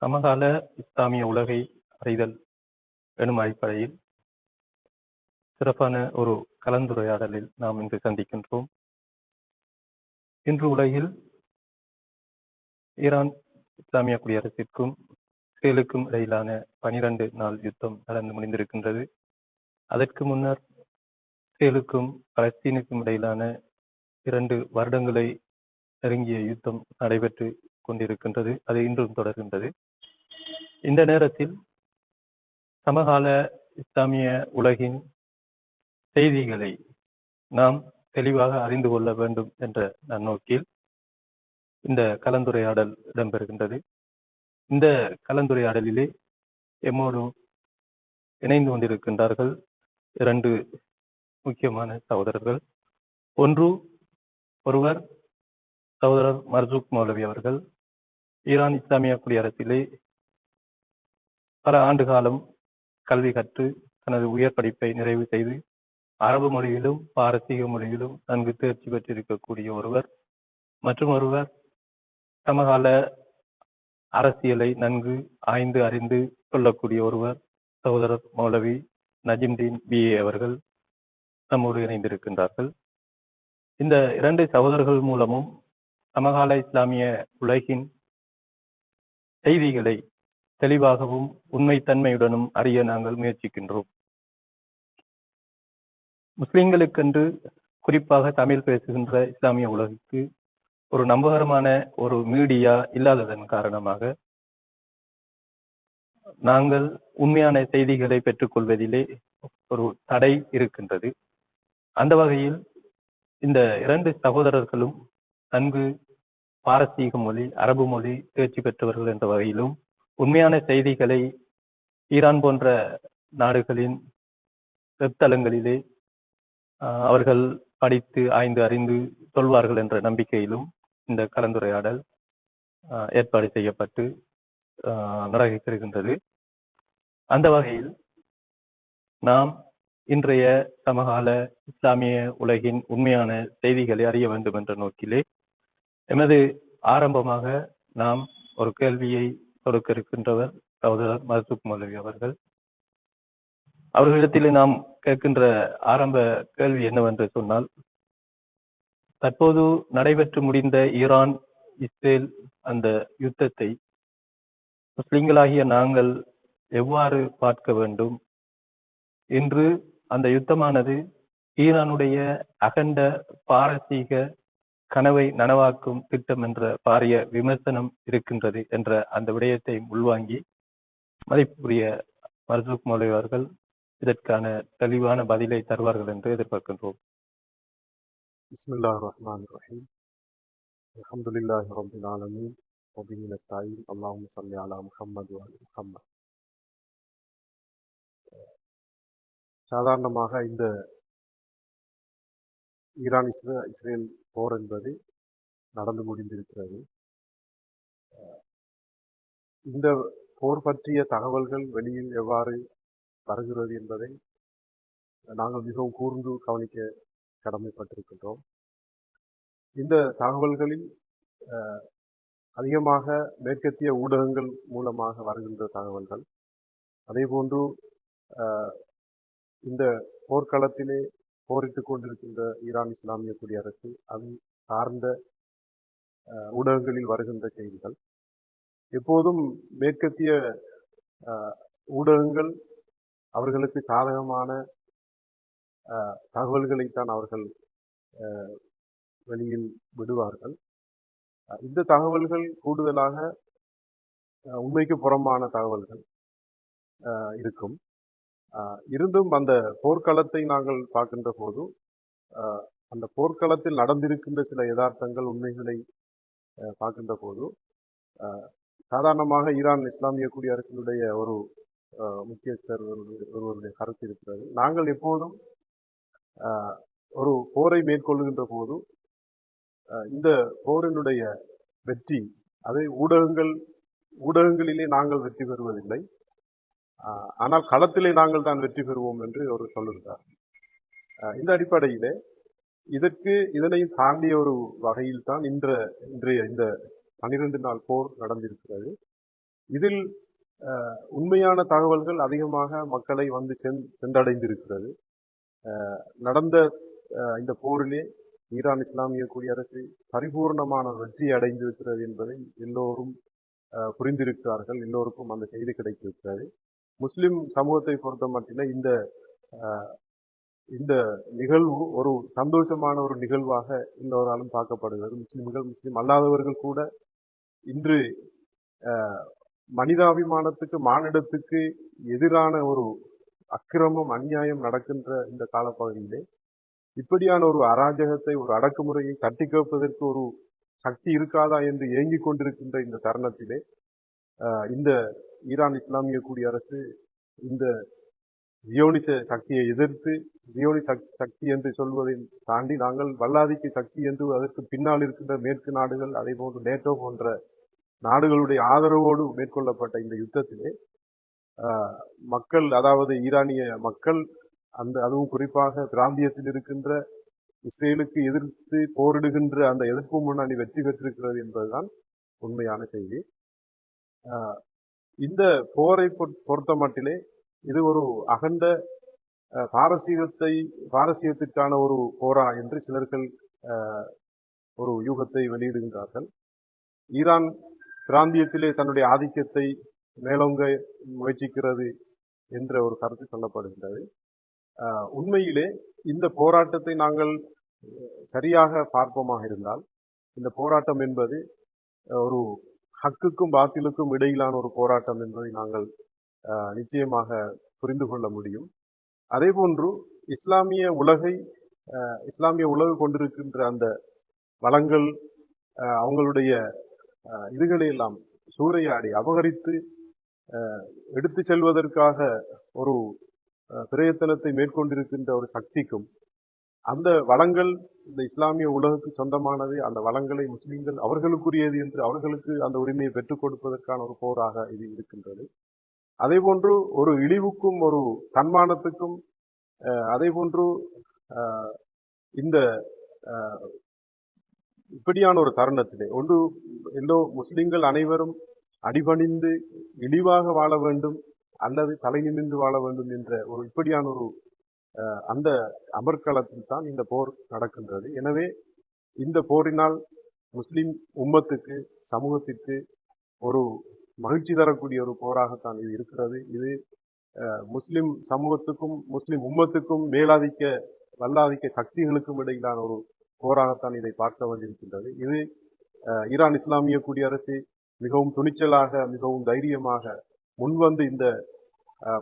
சமகால இஸ்லாமிய உலகை அறிதல் எனும் அடிப்படையில் சிறப்பான ஒரு கலந்துரையாடலில் நாம் இன்று சந்திக்கின்றோம். இன்று உலகில் ஈரான் இஸ்லாமிய குடியரசிற்கும் இஸ்ரேலுக்கும் இடையிலான 12 நாள் யுத்தம் நடந்து முடிந்திருக்கின்றது. அதற்கு முன்னர் இஸ்ரேலுக்கும் பலஸ்தீனுக்கும் இடையிலான 2 வருடங்களை நெருங்கிய யுத்தம் நடைபெற்று கொண்டிருக்கின்றது. அது இன்றும் தொடர்கின்றது. இந்த நேரத்தில் சமகால இஸ்லாமிய உலகின் செய்திகளை நாம் தெளிவாக அறிந்து கொள்ள வேண்டும் என்ற நன்னோக்கில் இந்த கலந்துரையாடல் இடம்பெறுகின்றது. இந்த கலந்துரையாடலிலே எம்மோடு இணைந்து கொண்டிருக்கின்றார்கள் 2 முக்கியமான சகோதரர்கள். ஒருவர் சகோதரர் மர்சூக் மௌலவி அவர்கள் ஈரான் இஸ்லாமிய குடியரசிலே பல ஆண்டு காலம் கல்வி கற்று தனது உயர் படிப்பை நிறைவு செய்து அரபு மொழியிலும் பாரசீக மொழியிலும் நன்கு தேர்ச்சி பெற்றிருக்கக்கூடிய ஒருவர். மற்றும் ஒருவர் சமகால அரசியலை நன்கு ஆய்ந்து அறிந்து கொள்ளக்கூடிய ஒருவர் சகோதரர் மௌலவி நஜிம்தீன் BA அவர்கள் நம்மோடு இணைந்திருக்கின்றார்கள். இந்த 2 சகோதரர்கள் மூலமும் சமகால இஸ்லாமிய உலகின் செய்திகளை தெளிவாகவும் உண்மைத்தன்மையுடனும் அறிய நாங்கள் முயற்சிக்கின்றோம். முஸ்லிம்களுக்கென்று குறிப்பாக தமிழ் பேசுகின்ற இஸ்லாமிய உலகுக்கு ஒரு நம்பகரமான ஒரு மீடியா இல்லாததன் காரணமாக நாங்கள் உண்மையான செய்திகளை பெற்றுக்கொள்வதிலே ஒரு தடை இருக்கின்றது. அந்த வகையில் இந்த 2 சகோதரர்களும் நன்கு பாரசீக மொழி அரபு மொழி தேர்ச்சி பெற்றவர்கள் என்ற வகையிலும் உண்மையான செய்திகளை ஈரான் போன்ற நாடுகளின் வெப்தளங்களிலே அவர்கள் படித்து ஆய்ந்து அறிந்து சொல்வார்கள் என்ற நம்பிக்கையிலும் இந்த கலந்துரையாடல் ஏற்பாடு செய்யப்பட்டு நடக்கின்றது. அந்த வகையில் நாம் இன்றைய சமகால இஸ்லாமிய உலகின் உண்மையான செய்திகளை அறிய வேண்டும் என்ற நோக்கிலே எமது ஆரம்பமாக நாம் ஒரு கேள்வியை கொடுக்க இருக்கின்றவர் சகோதரர் மர்சூக் மௌலவி அவர்கள். அவர்களிடத்திலே நாம் கேட்கின்ற ஆரம்ப கேள்வி என்னவென்று சொன்னால், தற்போது நடைபெற்று முடிந்த ஈரான் இஸ்ரேல் அந்த யுத்தத்தை முஸ்லிம்களாகிய நாங்கள் எவ்வாறு பார்க்க வேண்டும்? இன்று அந்த யுத்தமானது ஈரானுடைய அகண்ட பாரசீக கனவை நனவாக்கும் திட்டம் என்ற பாரிய விமர்சனம் இருக்கின்றது என்ற அந்த விடயத்தை உள்வாங்கி மதிப்புரிய மர்சூக் மௌலவி அவர்கள் இதற்கான தெளிவான பதிலை தருவார்கள் என்று எதிர்பார்க்கின்றோம். பிஸ்மில்லாஹிர் ரஹ்மானிர் ரஹீம். அல்ஹம்துலில்லாஹி ரப்பில் ஆலமீன் வ பிஹி நஸ்தஈன். அல்லாஹும்ம ஸல்லி அலா முஹம்மது வ அலி முஹம்மத். சாதாரணமாக இந்த ஈரான் இஸ்ரேல் போர் என்பது நடந்து முடிந்திருக்கிறது. இந்த போர் பற்றிய தகவல்கள் வெளியில் எவ்வாறு வருகிறது என்பதை நாங்கள் மிகவும் கூர்ந்து கவனிக்க கடமைப்பட்டிருக்கின்றோம். இந்த தகவல்களில் அதிகமாக மேற்கத்திய ஊடகங்கள் மூலமாக வருகின்ற தகவல்கள், அதே போன்று இந்த போர்க்களத்திலே போரிட்டுக் கொண்டிருக்கின்ற ஈரான் இஸ்லாமிய குடியரசு அது சார்ந்த ஊடகங்களில் வருகின்ற செய்திகள், எப்போதும் மேற்கத்திய ஊடகங்கள் அவர்களுக்கு சாதகமான தகவல்களைத்தான் அவர்கள் வெளியில் விடுவார்கள். இந்த தகவல்கள் கூடுதலாக உண்மைக்கு புறம்பான தகவல்கள் இருக்கும். இருந்தும் அந்த போர்க்களத்தை நாங்கள் பார்க்கின்ற போது அந்த போர்க்களத்தில் நடந்திருக்கின்ற சில யதார்த்தங்கள் உண்மைகளை பார்க்கின்ற போது சாதாரணமாக ஈரான் இஸ்லாமிய குடியரசினுடைய ஒரு முக்கியஸ்தர் ஒருவருடைய கருத்து இருக்கிறது. நாங்கள் எப்போதும் ஒரு போரை மேற்கொள்ளுகின்ற போது இந்த போரினுடைய வெற்றி அதை ஊடகங்களிலே நாங்கள் வெற்றி பெறுவதில்லை, ஆனால் களத்திலே நாங்கள் தான் வெற்றி பெறுவோம் என்று அவர் சொல்லுகிறார். இந்த அடிப்படையிலே இதனையும் தாண்டிய ஒரு வகையில் தான் இன்றைய இந்த 12 நாள் போர் நடந்திருக்கிறது. இதில் உண்மையான தகவல்கள் அதிகமாக மக்களை வந்து சென்றடைந்திருக்கிறது. நடந்த இந்த போரிலே ஈரான் இஸ்லாமிய குடியரசு பரிபூர்ணமான வெற்றி அடைந்திருக்கிறது என்பதை எல்லோரும் புரிந்திருக்கிறார்கள். எல்லோருக்கும் அந்த செய்தி கிடைத்திருக்கிறது. முஸ்லிம் சமூகத்தை பொறுத்த மட்டில இந்த நிகழ்வு ஒரு சந்தோஷமான ஒரு நிகழ்வாக எல்லோராலும் பார்க்கப்படுகிறது. முஸ்லிம் அல்லாதவர்கள் கூட இன்று மனிதாபிமானத்துக்கு மானிடத்துக்கு எதிரான ஒரு அக்கிரமம் அநியாயம் நடக்கின்ற இந்த காலப்பகுதியிலே இப்படியான ஒரு அராஜகத்தை ஒரு அடக்குமுறையை தட்டி கேட்பதற்கு ஒரு சக்தி இருக்காதா என்று ஏங்கிக் கொண்டிருக்கின்ற இந்த தருணத்திலே இந்த ஈரான் இஸ்லாமிய குடியரசு இந்த ஜியோனிச சக்தியை எதிர்த்து ஜியோனி சக்தி என்று சொல்வதை தாண்டி நாங்கள் வல்லாதிக்க சக்தி என்று அதற்கு பின்னால் இருக்கின்ற மேற்கு நாடுகள் அதே போன்று நேட்டோ போன்ற நாடுகளுடைய ஆதரவோடு மேற்கொள்ளப்பட்ட இந்த யுத்தத்திலே மக்கள், அதாவது ஈரானிய மக்கள், அதுவும் குறிப்பாக பிராந்தியத்தில் இருக்கின்ற இஸ்ரேலுக்கு எதிர்த்து போரிடுகின்ற அந்த எதிர்ப்பு முன்னணி வெற்றி பெற்றிருக்கிறது என்பதுதான் உண்மையான செய்தி. இந்த போரை பொறுத்த மட்டிலே இது ஒரு அகண்ட பாரசீகத்திற்கான ஒரு போரா என்று சிலர்கள் ஒரு யூகத்தை வெளியிடுகின்றார்கள். ஈரான் பிராந்தியத்திலே தன்னுடைய ஆதிக்கத்தை மேலோங்க முயற்சிக்கிறது என்ற ஒரு கருத்து சொல்லப்படுகின்றது. உண்மையிலே இந்த போராட்டத்தை நாங்கள் சரியாக பார்ப்போமாக இருந்தால் இந்த போராட்டம் என்பது ஒரு ஹக்குக்கும் பாத்திலுக்கும் இடையிலான ஒரு போராட்டம் என்பதை நாங்கள் நிச்சயமாக புரிந்து கொள்ள முடியும். அதே போன்று இஸ்லாமிய உலகு கொண்டிருக்கின்ற அந்த வளங்கள் அவங்களுடைய இதுகளை எல்லாம் சூறையாடி அபகரித்து எடுத்து செல்வதற்காக ஒரு பிரயத்தனத்தை மேற்கொண்டிருக்கின்ற ஒரு சக்திக்கும் அந்த வளங்கள் இந்த இஸ்லாமிய உலகுக்கு சொந்தமானது, அந்த வளங்களை முஸ்லிம்கள் அவர்களுக்குரியது என்று அவர்களுக்கு அந்த உரிமையை பெற்றுக் கொடுப்பதற்கான ஒரு போராக இது இருக்கின்றது. அதே போன்று ஒரு இழிவுக்கும் ஒரு தன்மானத்துக்கும் அதே போன்று இந்த இப்படியான ஒரு தருணத்திலே எல்லோ முஸ்லிம்கள் அனைவரும் அடிபணிந்து இழிவாக வாழ வேண்டும் அல்லது தலை நிமிர்ந்து வாழ வேண்டும் என்ற ஒரு இப்படியான ஒரு அந்த அமர்க்களத்தில் தான் இந்த போர் நடக்கின்றது. எனவே இந்த போரினால் முஸ்லிம் உம்மத்துக்கு, சமூகத்திற்கு ஒரு மகிழ்ச்சி தரக்கூடிய ஒரு போராகத்தான் இது இருக்கிறது. இது முஸ்லிம் சமூகத்துக்கும் முஸ்லிம் உம்மத்துக்கும் வல்லாதிக்க சக்திகளுக்கும் இடையிலான ஒரு போராகத்தான் இதை பார்க்க வேண்டியிருக்கின்றது. இது ஈரான் இஸ்லாமிய குடியரசு மிகவும் துணிச்சலாக, மிகவும் தைரியமாக முன்வந்து இந்த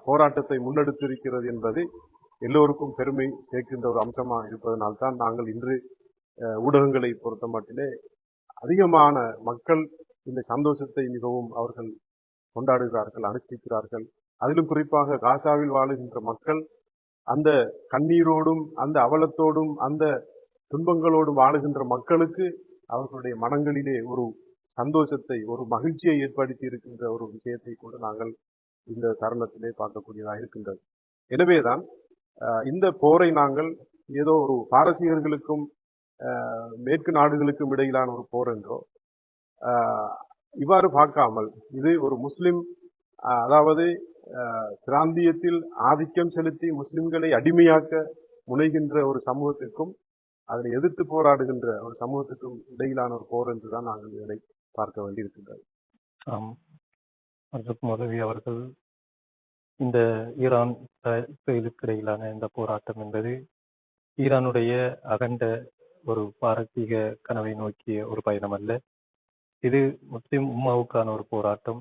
போராட்டத்தை முன்னெடுத்திருக்கிறது என்பது எல்லோருக்கும் பெருமை சேர்க்கின்ற ஒரு அம்சமாக இருப்பதனால்தான் நாங்கள் இன்று ஊடகங்களை பொறுத்த மட்டிலே அதிகமான மக்கள் இந்த சந்தோஷத்தை மிகவும் அவர்கள் கொண்டாடுகிறார்கள், அனுஷ்டிக்கிறார்கள். அதிலும் குறிப்பாக காசாவில் வாழுகின்ற மக்கள் அந்த கண்ணீரோடும் அந்த அவலத்தோடும் அந்த துன்பங்களோடும் வாழுகின்ற மக்களுக்கு அவர்களுடைய மனங்களிலே ஒரு சந்தோஷத்தை, ஒரு மகிழ்ச்சியை ஏற்படுத்தி இருக்கின்ற ஒரு விஷயத்தை கூட நாங்கள் இந்த தருணத்திலே பார்க்கக்கூடியதாக இருக்கின்றது. எனவேதான் இந்த போரை நாங்கள் ஏதோ ஒரு பாரசீகர்களுக்கும் மேற்கு நாடுகளுக்கும் இடையிலான ஒரு போர் என்றோ இவ்வாறு பார்க்காமல் இது ஒரு முஸ்லிம், அதாவது பிராந்தியத்தில் ஆதிக்கம் செலுத்தி முஸ்லிம்களை அடிமையாக்க முனைகின்ற ஒரு சமூகத்திற்கும் அதனை எதிர்த்து போராடுகின்ற ஒரு சமூகத்துக்கும் இடையிலான ஒரு போர் என்றுதான் நாங்கள் இதனை பார்க்க வேண்டியிருக்கின்றது. மௌலவி அவர்கள் இந்த ஈரான் இஸ்ரேலுக்கு இடையிலான இந்த போராட்டம் என்பது ஈரானுடைய அகண்ட ஒரு பாரசீக கனவை நோக்கிய ஒரு பயணம் அல்ல. இது முஸ்லிம் உம்மாவுக்கான ஒரு போராட்டம்.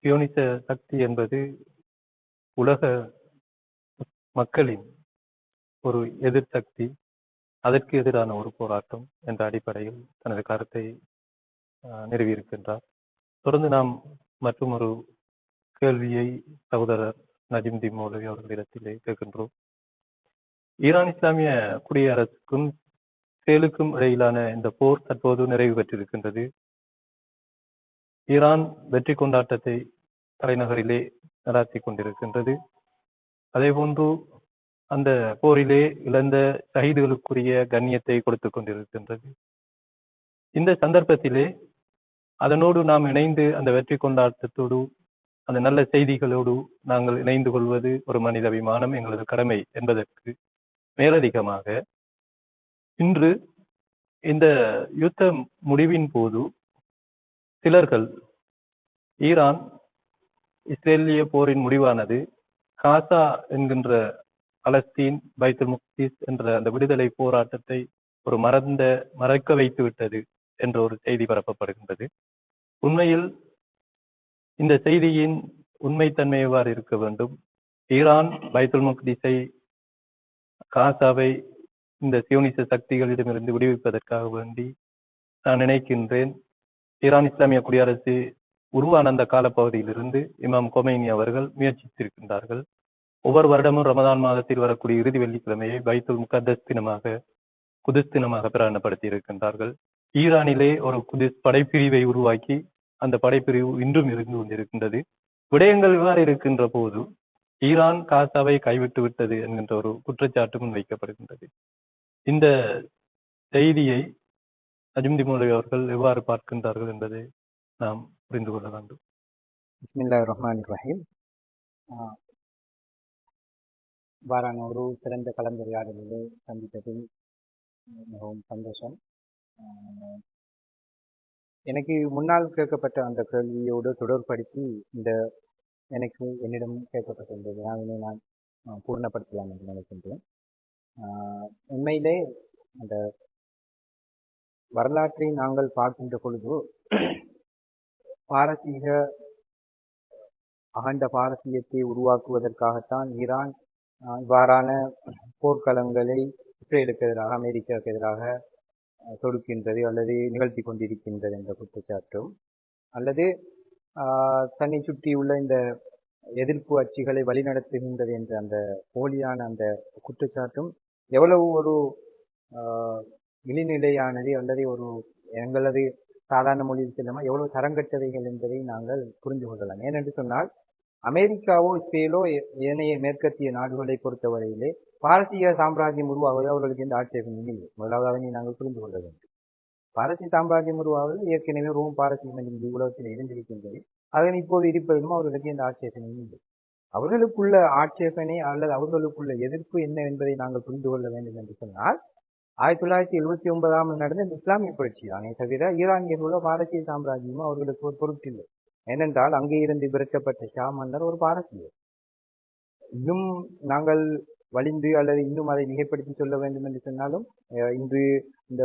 சியோனிச சக்தி என்பது உலக மக்களின் ஒரு எதிர் சக்தி, அதற்கு எதிரான ஒரு போராட்டம் என்ற அடிப்படையில் தனது கருத்தை நிறுவியிருக்கின்றார். தொடர்ந்து நாம் மற்றும் ஒரு கேள்வியை சகோதரர் நஜிம்தி மௌலவி அவர்களிடத்திலே கேட்கின்றோம். ஈரான் இஸ்லாமிய குடியரசுக்கும் இஸ்ரேலுக்கும் இடையிலான இந்த போர் தற்போது நிறைவு பெற்றிருக்கின்றது. ஈரான் வெற்றி கொண்டாட்டத்தை தலைநகரிலே நடாத்தி கொண்டிருக்கின்றது. அதே போன்று அந்த போரிலே இழந்த ஷஹீதுகளுக்குரிய கண்ணியத்தை கொடுத்து கொண்டிருக்கின்றது. இந்த சந்தர்ப்பத்திலே அதனோடு நாம் இணைந்து அந்த வெற்றி கொண்டாட்டத்தோடு அந்த நல்ல செய்திகளோடு நாங்கள் இணைந்து கொள்வது ஒரு மனிதாபிமானம், எங்களது கடமை என்பதற்கு மேலதிகமாக இன்று இந்த யுத்த முடிவின் போது சிலர்கள் ஈரான் இஸ்ரேலிய போரின் முடிவானது காசா என்கின்ற பலஸ்தீன் பைத்துல் முக்திஸ் என்ற அந்த விடுதலை போராட்டத்தை ஒரு மறக்க வைத்து விட்டது என்ற ஒரு செய்தி பரப்பப்படுகின்றது. உண்மையில் இந்த செய்தியின் உண்மைத்தன்மை எவ்வாறு இருக்க வேண்டும்? ஈரான் பைத்துல் முக்திஸை, காசாவை இந்த சியோனிச சக்திகளிடமிருந்து விடுவிப்பதற்காக வேண்டி நான் நினைக்கின்றேன், ஈரான் இஸ்லாமிய குடியரசு உருவான அந்த காலப்பகுதியிலிருந்து இமாம் கொமைனி அவர்கள் முயற்சித்திருக்கின்றார்கள். ஒவ்வொரு வருடமும் ரமதான் மாதத்தில் வரக்கூடிய இறுதி வெள்ளிக்கிழமையை பைத்துல் முகத்தஸ் தினமாக, குதிஸ் தினமாக பிரகடனப்படுத்தி இருக்கின்றார்கள். ஈரானிலே ஒரு குதிஸ் படைப்பிரிவை உருவாக்கி அந்த படைப்பிரிவு இன்றும் இருந்து கொண்டிருக்கின்றது. விடயங்கள் இவ்வாறு இருக்கின்ற போது ஈரான் காசாவை கைவிட்டு விட்டது என்கின்ற ஒரு குற்றச்சாட்டு முன்வைக்கப்படுகின்றது. இந்த செய்தியை அஜிம்திமோலி அவர்கள் எவ்வாறு பார்க்கின்றார்கள் என்பதை நாம் புரிந்து கொள்ள வேண்டும். பிஸ்மில்லாஹிர் ரஹ்மானிர் ரஹீம். இவ்வாறான ஒரு சிறந்த கலந்துரையாடலிலே சந்தித்ததில் மிகவும் சந்தோஷம். எனக்கு முன்னால் கேட்கப்பட்ட அந்த கேள்வியோடு தொடர்படுத்தி என்னிடம் கேட்கப்பட்டிருந்தது, அதனை நான் பூர்ணப்படுத்தலாம் என்று நினைக்கின்றேன். உண்மையிலே அந்த வரலாற்றை நாங்கள் பார்க்கின்ற பொழுது அகண்ட பாரசீகத்தை உருவாக்குவதற்காகத்தான் ஈரான் இவ்வாறான போர்க்களங்களை இஸ்ரேலுக்கு எதிராக, அமெரிக்காவுக்கு எதிராக தொடுக்கின்றது அல்லது நிகழ்த்தி கொண்டிருக்கின்றது என்ற குற்றச்சாட்டும், அல்லது தன்னை சுற்றியுள்ள இந்த எதிர்ப்பு அச்சுகளை வழிநடத்துகின்றது என்ற அந்த போலியான அந்த குற்றச்சாட்டும் எவ்வளவு ஒரு இழிநிலையானது அல்லது ஒரு எங்களது சாதாரண மொழியில் செல்லாமல் எவ்வளவு தரங்கட்டவைகள் என்பதை நாங்கள் புரிந்து கொள்ளலாம். ஏனென்று சொன்னால், அமெரிக்காவோ இஸ்ரேலோ ஏனைய மேற்கத்திய நாடுகளை பொறுத்தவரையிலே பாரசீக சாம்ராஜ்யம் உருவாவது அவர்களுக்கு எந்த ஆட்சேபமும் இல்லை. முதலாவது அதனை நாங்கள் புரிந்து கொள்ள வேண்டும். பாரசீக சாம்ராஜ்யம் உருவாவது ஏற்கனவே ரோம் பாரசீகம் என்ற உலகத்தில் இருந்திருக்கின்றது. அதனை இப்போது இருப்பதும் அவர்களுக்கு எந்த ஆட்சேபமும் இல்லை. அவர்களுக்குள்ள ஆட்சேபனை அல்லது அவர்களுக்குள்ள எதிர்ப்பு என்ன என்பதை நாங்கள் புரிந்து கொள்ள வேண்டும் என்று சொன்னால், 1979 நடந்த இந்த இஸ்லாமிய புரட்சி தானே தவிர ஈரானியர்களோ பாரசீக சாம்ராஜ்யமோ அவர்களுக்கு ஒரு பொருட்டில்லை. ஏனென்றால் அங்கே இருந்து விரட்டப்பட்ட ஷா மன்னர் ஒரு பாரசீகர். இன்னும் நாங்கள் வலிந்து அல்லது இன்னும் அதை மிகைப்படுத்தி சொல்ல வேண்டும் என்று சொன்னாலும், இன்று இந்த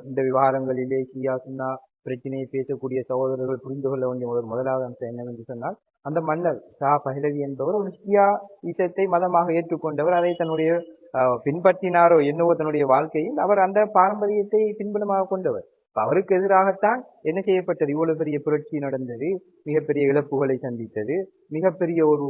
இந்த விவகாரங்களிலே ஷியா சுன்னா பிரச்சனையை பேசக்கூடிய சகோதரர்கள் புரிந்து கொள்ள வேண்டிய முதலாவது அம்சம் என்னவென்று சொன்னால், அந்த மன்னர் ஷா பஹ்லவி என்பவர் ஒரு ஷியா இசத்தை மதமாக ஏற்றுக்கொண்டவர். அதை தன்னுடைய பின்பற்றினாரோ என்னவோ தன்னுடைய வாழ்க்கையில் அவர் அந்த பாரம்பரியத்தை பின்புலமாக கொண்டவர். அவருக்கு எதிராகத்தான் என்ன செய்யப்பட்டது? இவ்வளவு பெரிய புரட்சி நடந்தது, மிகப்பெரிய இழப்புகளை சந்தித்தது, மிகப்பெரிய ஒரு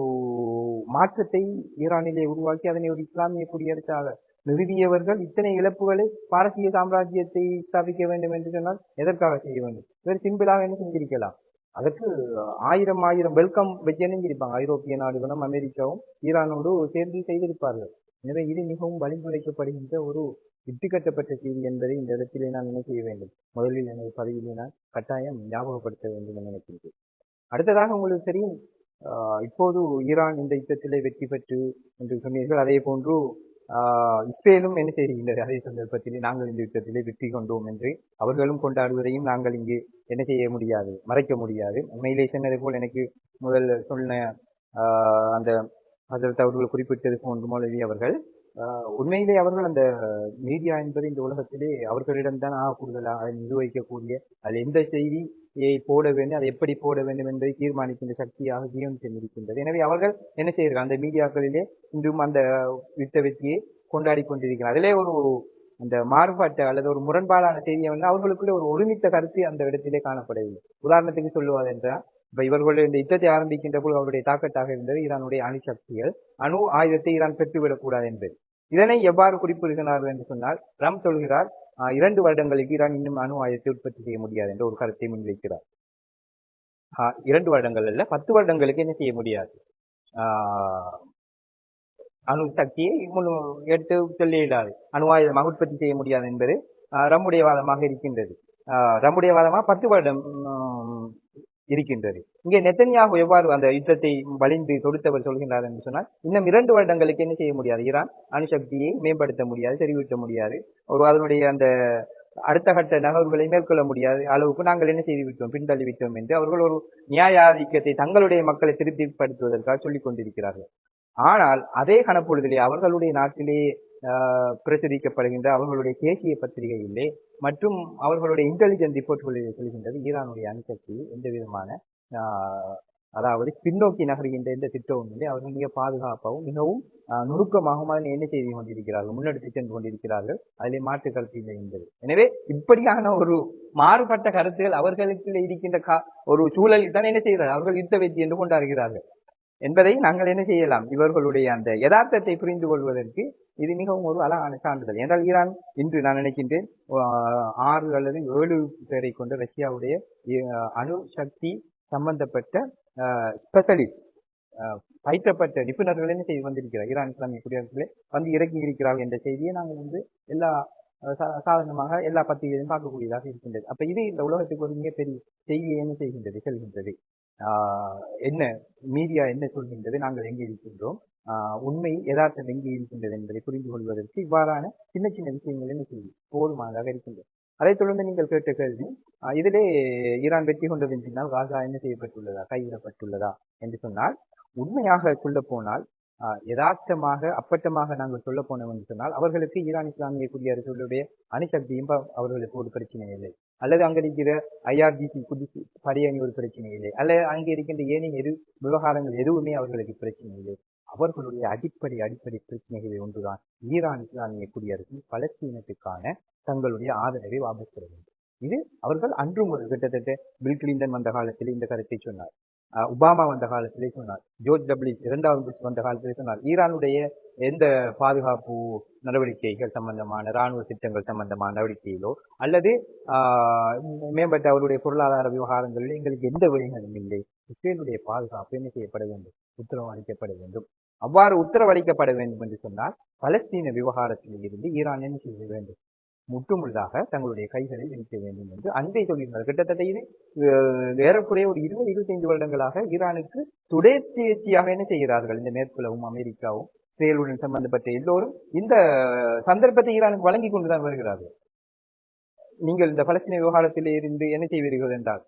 மாற்றத்தை ஈரானிலே உருவாக்கி அதனை ஒரு இஸ்லாமிய குடியரசாக நிறுவியவர்கள் இத்தனை இழப்புகளை பாரசீக சாம்ராஜ்யத்தை ஸ்தாபிக்க வேண்டும் என்று சொன்னால் எதற்காக செய்ய வேண்டும்? வேறு சிம்பிளாக என்ன செஞ்சிருக்கலாம்? அதற்கு ஆயிரம் வெல்கம் வெஜ் இருப்பாங்க. ஐரோப்பிய நாடுகளும் அமெரிக்காவும் ஈரானோடு சேர்ந்து செய்திருப்பார்கள். எனவே இது மிகவும் வழிமுறைக்கப்படுகின்ற ஒரு இட்டுக்கட்டப்பட்ட செய்தி என்பதை இந்த இடத்திலே நான் என்ன செய்ய வேண்டும்? முதலில் எனது பதவியிலே நான் கட்டாயம் ஞாபகப்படுத்த வேண்டும் என நினைக்கின்றேன். அடுத்ததாக உங்களுக்கு தெரியும், இப்போது ஈரான் இந்த யுத்தத்திலே வெற்றி பெற்று என்று சொன்னீர்கள். அதே போன்று இஸ்ரேலும் என்ன செய்கின்றது? அதே சந்தர்ப்பத்திலே நாங்கள் இந்த யுத்தத்திலே வெற்றி கொண்டோம் என்று அவர்களும் கொண்டாடுவதையும் நாங்கள் இங்கே என்ன செய்ய முடியாது, மறைக்க முடியாது. உண்மையிலே சொன்னது போல் எனக்கு முதல் சொன்ன அந்த அதற்கு அவர்கள் குறிப்பிட்டது போன்று மௌலவி அவர்கள், உண்மையிலே அவர்கள் அந்த மீடியா என்பது இந்த உலகத்திலே அவர்களிடம்தான் கூடுதலாக நிர்வகிக்கக்கூடிய, அது எந்த செய்தியை போட வேண்டும், அதை எப்படி போட வேண்டும் என்பதை தீர்மானிக்கின்ற சக்தியாக ஜீவன் சென்றிருக்கின்றது. எனவே அவர்கள் என்ன செய்கிறார்கள்? அந்த மீடியாக்களிலே இன்றும் அந்த யுத்த வெற்றியை கொண்டாடி கொண்டிருக்கிறார். அதிலே ஒரு அந்த மாறுபாட்டு அல்லது ஒரு முரண்பாடான செய்தியை வந்து அவர்களுக்குள்ளே ஒரு ஒருமித்த கருத்து அந்த இடத்திலே காணப்படவில்லை. உதாரணத்துக்கு சொல்லுவது என்றால், இப்ப இவர்களுடைய இந்த யுத்தத்தை ஆரம்பிக்கின்ற போது அவருடைய தாக்கத்தாக இருந்தது ஈரானுடைய அணுசக்திகள், அணு ஆயுதத்தை ஈரான் பெற்றுவிடக்கூடாது என்பது. இதனை எவ்வாறு குறிப்பிடுகிறார்கள் என்று சொன்னால், ட்ரம்ப் சொல்கிறார் 2 வருடங்களுக்கு ஈரான் இன்னும் அணு ஆயுதத்தை உற்பத்தி செய்ய முடியாது என்ற ஒரு கருத்தை முன்வைக்கிறார். 2 வருடங்கள் அல்ல, 10 வருடங்களுக்கு என்ன செய்ய முடியாது, அணு சக்தியை எடுத்து சொல்லிடாது, அணு ஆயுதமாக உற்பத்தி செய்ய முடியாது என்பது நம்முடைய வாதமாக இருக்கின்றது. நம்முடைய வாதமா 10 வருடம் இருக்கின்றது. இங்கே நெத்தன்யாகு எவ்வாறு அந்த யுத்தத்தை வலிந்து தொடுத்தவர் சொல்கின்றார் என்று சொன்னால், இன்னும் 2 வருடங்களுக்கு என்ன செய்ய முடியாது, ஈரான் அணுசக்தியை மேம்படுத்த முடியாது, தெரிவிக்க முடியாது, அதனுடைய அந்த அடுத்த கட்ட நகர்வுகளை மேற்கொள்ள முடியாத அளவுக்கு நாங்கள் என்ன செய்து விட்டோம், பின்தள்ளிவிட்டோம் என்று அவர்கள் ஒரு நியாயாதிக்கத்தை தங்களுடைய மக்களை திருப்திப்படுத்துவதற்காக சொல்லிக் கொண்டிருக்கிறார்கள். ஆனால் அதே கணப்பொழுதிலே அவர்களுடைய நாட்டிலே பிரசுரிக்கப்படுகின்ற அவர்களுடைய தேசிய பத்திரிகையிலே மற்றும் அவர்களுடைய இன்டெலிஜென்ட் ரிப்போர்ட்களிலே சொல்கின்றது, ஈரானுடைய அணுசக்தி எந்த விதமான அதாவது பின்னோக்கி நகர்கின்ற எந்த திட்டமும் இல்லை, அவர்கள் மிக பாதுகாப்பாகவும் மிகவும் நுணுக்கமாகவும் அதனை என்ன செய்து கொண்டிருக்கிறார்கள், முன்னெடுத்து சென்று கொண்டிருக்கிறார்கள், அதிலே மாற்று கருத்து இல்லை என்பது. எனவே இப்படியான ஒரு மாறுபட்ட கருத்துகள் அவர்களுக்கு இருக்கின்ற ஒரு சூழலில் தான் என்ன செய்கிறார்கள், அவர்கள் யுத்த வெற்றி என்று கொண்டாடுகிறார்கள் என்பதை நாங்கள் என்ன செய்யலாம், இவர்களுடைய அந்த யதார்த்தத்தை புரிந்து கொள்வதற்கு இது மிகவும் ஒரு அழகான சான்றிதழ். என்றால் ஈரான் இன்று நான் நினைக்கின்றேன் 6 அல்லது 7 பேரை கொண்ட ரஷ்யாவுடைய அணு சக்தி சம்பந்தப்பட்ட ஸ்பெஷலிஸ்ட் பயிற்றப்பட்ட நிபுணர்கள் என்ன செய்து வந்திருக்கிறார், ஈரான் இஸ்லாமிய குடியரசுகளே வந்து இறக்கி இருக்கிறார்கள் என்ற செய்தியை நாங்கள் எல்லா சாதாரணமாக எல்லா பத்திரிகையிலும் பார்க்கக்கூடியதாக இருக்கின்றது. அப்ப இது இந்த உலகத்துக்கு ஒரு மிகப்பெரிய செய்தியை என்ன செய்கின்றது, செல்கின்றது. என்ன மீடியா என்ன சொல்கின்றது, நாங்கள் எங்கே இருக்கின்றோம், உண்மை யதார்த்தம் எங்கே இருக்கின்றது என்பதை புரிந்து கொள்வதற்கு இவ்வாறான சின்ன சின்ன விஷயங்கள் என்ன செய்யும் போதுமானதாக இருக்கின்றது. அதைத் தொடர்ந்து நீங்கள் கேட்ட கேள்வி, இதிலே ஈரான் வெற்றி கொண்டது என்றால் காசா என்ன செய்யப்பட்டுள்ளதா, கைவிடப்பட்டுள்ளதா என்று சொன்னால், உண்மையாக சொல்ல போனால் யதார்த்தமாக அப்பட்டமாக நாங்கள் சொல்ல போனோம் என்று சொன்னால், அவர்களுக்கு ஈரான் இஸ்லாமிய குடியரசுடைய அணுசக்தியும் அவர்களுக்கு ஒரு பிரச்சனை இல்லை, அல்லது அங்க இருக்கிற IRGC புதுசு படையணி ஒரு பிரச்சனை இல்லை, அல்லது அங்கே இருக்கின்ற ஏனைய விவகாரங்கள் எதுவுமே அவர்களுக்கு பிரச்சனை இல்லை. அவர்களுடைய அடிப்படை பிரச்சனைகளில் ஒன்றுதான் ஈரான் இஸ்லாமிய குடியரசு பலஸ்தீனத்துக்கான தங்களுடைய ஆதரவை வாபஸ் பெற வேண்டும். இது அவர்கள் அன்றும் ஒரு கிட்டத்தட்ட பில் கிளின்டன் வந்த காலத்தில் இந்த கருத்தை சொன்னார், ஒபாமா வந்த காலத்திலே சொன்னார், ஜோர்ஜ் டபிள்யூ 2வது புஷ் வந்த காலத்திலே சொன்னார், ஈரானுடைய எந்த பாதுகாப்பு நடவடிக்கைகள் சம்பந்தமான இராணுவ திட்டங்கள் சம்பந்தமான நடவடிக்கையிலோ அல்லது மேம்பட்ட அவருடைய பொருளாதார விவகாரங்களில் எங்களுக்கு எந்த விளைவுகளும் இல்லை, இஸ்ரேலுடைய பாதுகாப்பு என்ன செய்யப்பட வேண்டும், உத்தரவு அளிக்கப்பட வேண்டும். அவ்வாறு உத்தரவு அளிக்கப்பட வேண்டும் என்று சொன்னால் பலஸ்தீன விவகாரத்தில் இருந்து ஈரான் என்ன செய்ய வேண்டும், முற்றுமுழுதாக தங்களுடைய கைகளை விரிக்க வேண்டும் என்று அன்பை சொல்கிறார். கிட்டத்தட்ட இது ஏறக்குறைய ஒரு 20-25 வருடங்களாக ஈரானுக்கு துடைச்சியாக என்ன செய்கிறார்கள், இந்த மேற்குலவும் அமெரிக்காவும் இஸ்ரேலுடன் சம்பந்தப்பட்ட எல்லோரும் இந்த சந்தர்ப்பத்தை ஈரானுக்கு வழங்கி கொண்டுதான் வருகிறார்கள். நீங்கள் இந்த பலஸ்தீன விவகாரத்திலே இருந்து என்ன செய்வீர்கள் என்றால்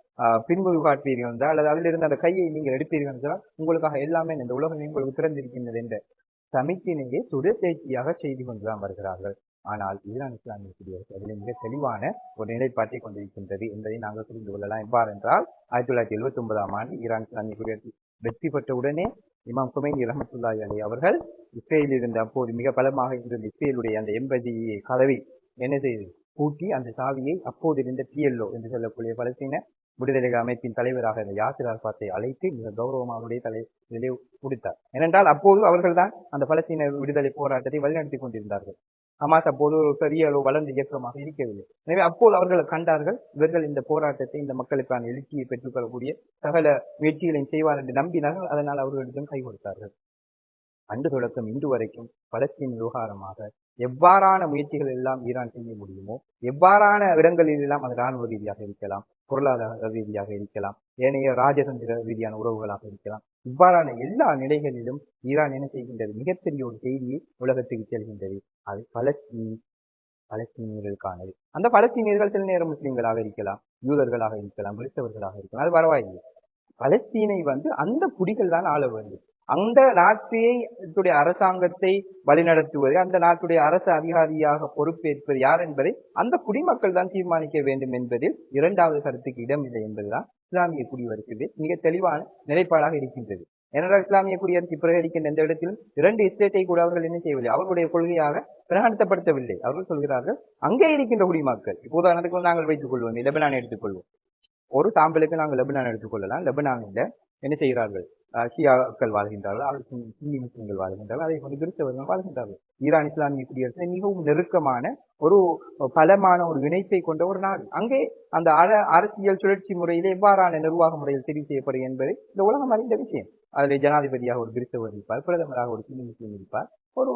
பின்முது காட்டுவீர்கள் என்றால், அல்லது அதிலிருந்து அந்த கையை நீங்கள் எடுப்பீர்கள் என்றால் உங்களுக்காக எல்லாமே இந்த உலகம் உங்களுக்கு திறந்திருக்கின்றது என்ற சமிக்கையிலேயே துடைச்சியாக செய்து கொண்டுதான் வருகிறார்கள். ஆனால் ஈரான் இஸ்லாமிய குடியரசு அதில் மிக தெளிவான ஒரு நிலைப்பாட்டை கொண்டிருக்கின்றது என்பதை நாங்கள் புரிந்து கொள்ளலாம். எவ்வாறு என்றால் 1979ஆம் ஆண்டு ஈரான் இஸ்லாமிய குடியரசு வெற்றி பெற்ற உடனே இமாம் கொமைனி ரஹ்மத்துல்லாஹி அலைஹி அவர்கள் இஸ்ரேலில் இருந்த அப்போது மிக பலமாக இருந்த இஸ்ரேலுடைய அந்த எம்பசி கதவை என்ன செய்து பூட்டி அந்த சாவியை அப்போது இருந்த PLO என்று சொல்லக்கூடிய பலஸ்தீன விடுதலை அமைப்பின் தலைவராக இருந்த யாசிர் அரஃபாத்தை அழைத்து மிக கௌரவமாக அவருடைய தலைவரை கொடுத்தார். ஏனென்றால் அப்போது அவர்கள்தான் அந்த பலஸ்தீன விடுதலை போராட்டத்தை வழிநடத்தி கொண்டிருந்தார்கள். ஹமாஸ் அப்போது ஒரு பெரிய அளவு வளர்ந்த இயக்கமாக இருக்கவில்லை. எனவே அப்போது அவர்கள் கண்டார்கள், இவர்கள் இந்த போராட்டத்தை இந்த மக்களுக்கான எழுச்சியை பெற்றுக்கொள்ளக்கூடிய சகல முயற்சிகளையும் செய்வார் என்று நம்பினார்கள். அதனால் அவர்களிடம் கை கொடுத்தார்கள். அன்று தொடக்கம் இன்று வரைக்கும் பலஸ்தீன் விவகாரமாக எவ்வாறான முயற்சிகள் எல்லாம் ஈரான் செய்ய முடியுமோ, எவ்வாறான இடங்களில் எல்லாம் அது இராணுவ ரீதியாக இருக்கலாம், பொருளாதார ரீதியாக இருக்கலாம், ஏனைய ராஜதந்திர ரீதியான உறவுகளாக இருக்கலாம், இவ்வாறான எல்லா நிலைகளிலும் ஈரான் என்ன செய்கின்றது, மிகப்பெரிய ஒரு செய்தியை உலகத்துக்கு செல்கின்றது. அது பலஸ்தீனியர்களுக்கானது. அந்த பலஸ்தீனியர்கள் சில நேரம் முஸ்லிம்களாக இருக்கலாம், யூதர்களாக இருக்கலாம், கிறிஸ்தவர்களாக இருக்கலாம், அது பரவாயில்லை. பலஸ்தீனை அந்த குடிகள் தான் ஆள வேண்டும். அந்த நாட்டுடைய அரசாங்கத்தை வழிநடத்துவது, அந்த நாட்டுடைய அரசு அதிகாரியாக பொறுப்பேற்பது யார் என்பதை அந்த குடிமக்கள் தான் தீர்மானிக்க வேண்டும் என்பதில் இரண்டாவது கருத்துக்கு இடமில்லை என்பதுதான் இஸ்லாமிய குடியரசு மிக தெளிவான நிலைப்பாடாக இருக்கின்றது. ஏனென்றால் இஸ்லாமிய குடியரசு பிரகடிக்கின்ற எந்த இடத்திலும் 2 ஸ்டேட்டை கூட அவர்கள் என்ன செய்யவில்லை, அவர்களுடைய கொள்கையாக பிரகடனப்படுத்தவில்லை. அவர்கள் சொல்கிறார்கள் அங்கே இருக்கின்ற குடிமக்கள், உதாரணத்துக்கு நாங்கள் வைத்துக் கொள்வோம், லெபனானை எடுத்துக்கொள்வோம். ஒரு சாம்பிளுக்கு நாங்கள் லெபனான் எடுத்துக்கொள்ளலாம். லெபனானில் என்ன செய்கிறார்கள், ஷியாக்கள் வாழ்கின்றார்கள், சுன்னி முஸ்லிம்கள் வாழ்கின்றார்கள், அதை கொண்டு கிறிஸ்தவர்கள் வாழ்கின்றார்கள். ஈரான் இஸ்லாமிய குடியரசு மிகவும் நெருக்கமான ஒரு பலமான ஒரு இணைப்பை கொண்ட ஒரு நாடு. அங்கே அந்த அரசியல் சுழற்சி முறையிலே எவ்வாறான நிர்வாக முறையில் தெரிவு செய்யப்படும் என்பதை இந்த உலகம் அறிந்த விஷயம். அதில் ஜனாதிபதியாக ஒரு கிறிஸ்தவர் இருப்பார், பிரதமராக ஒரு சுன்னி முஸ்லிம் இருப்பார், ஒரு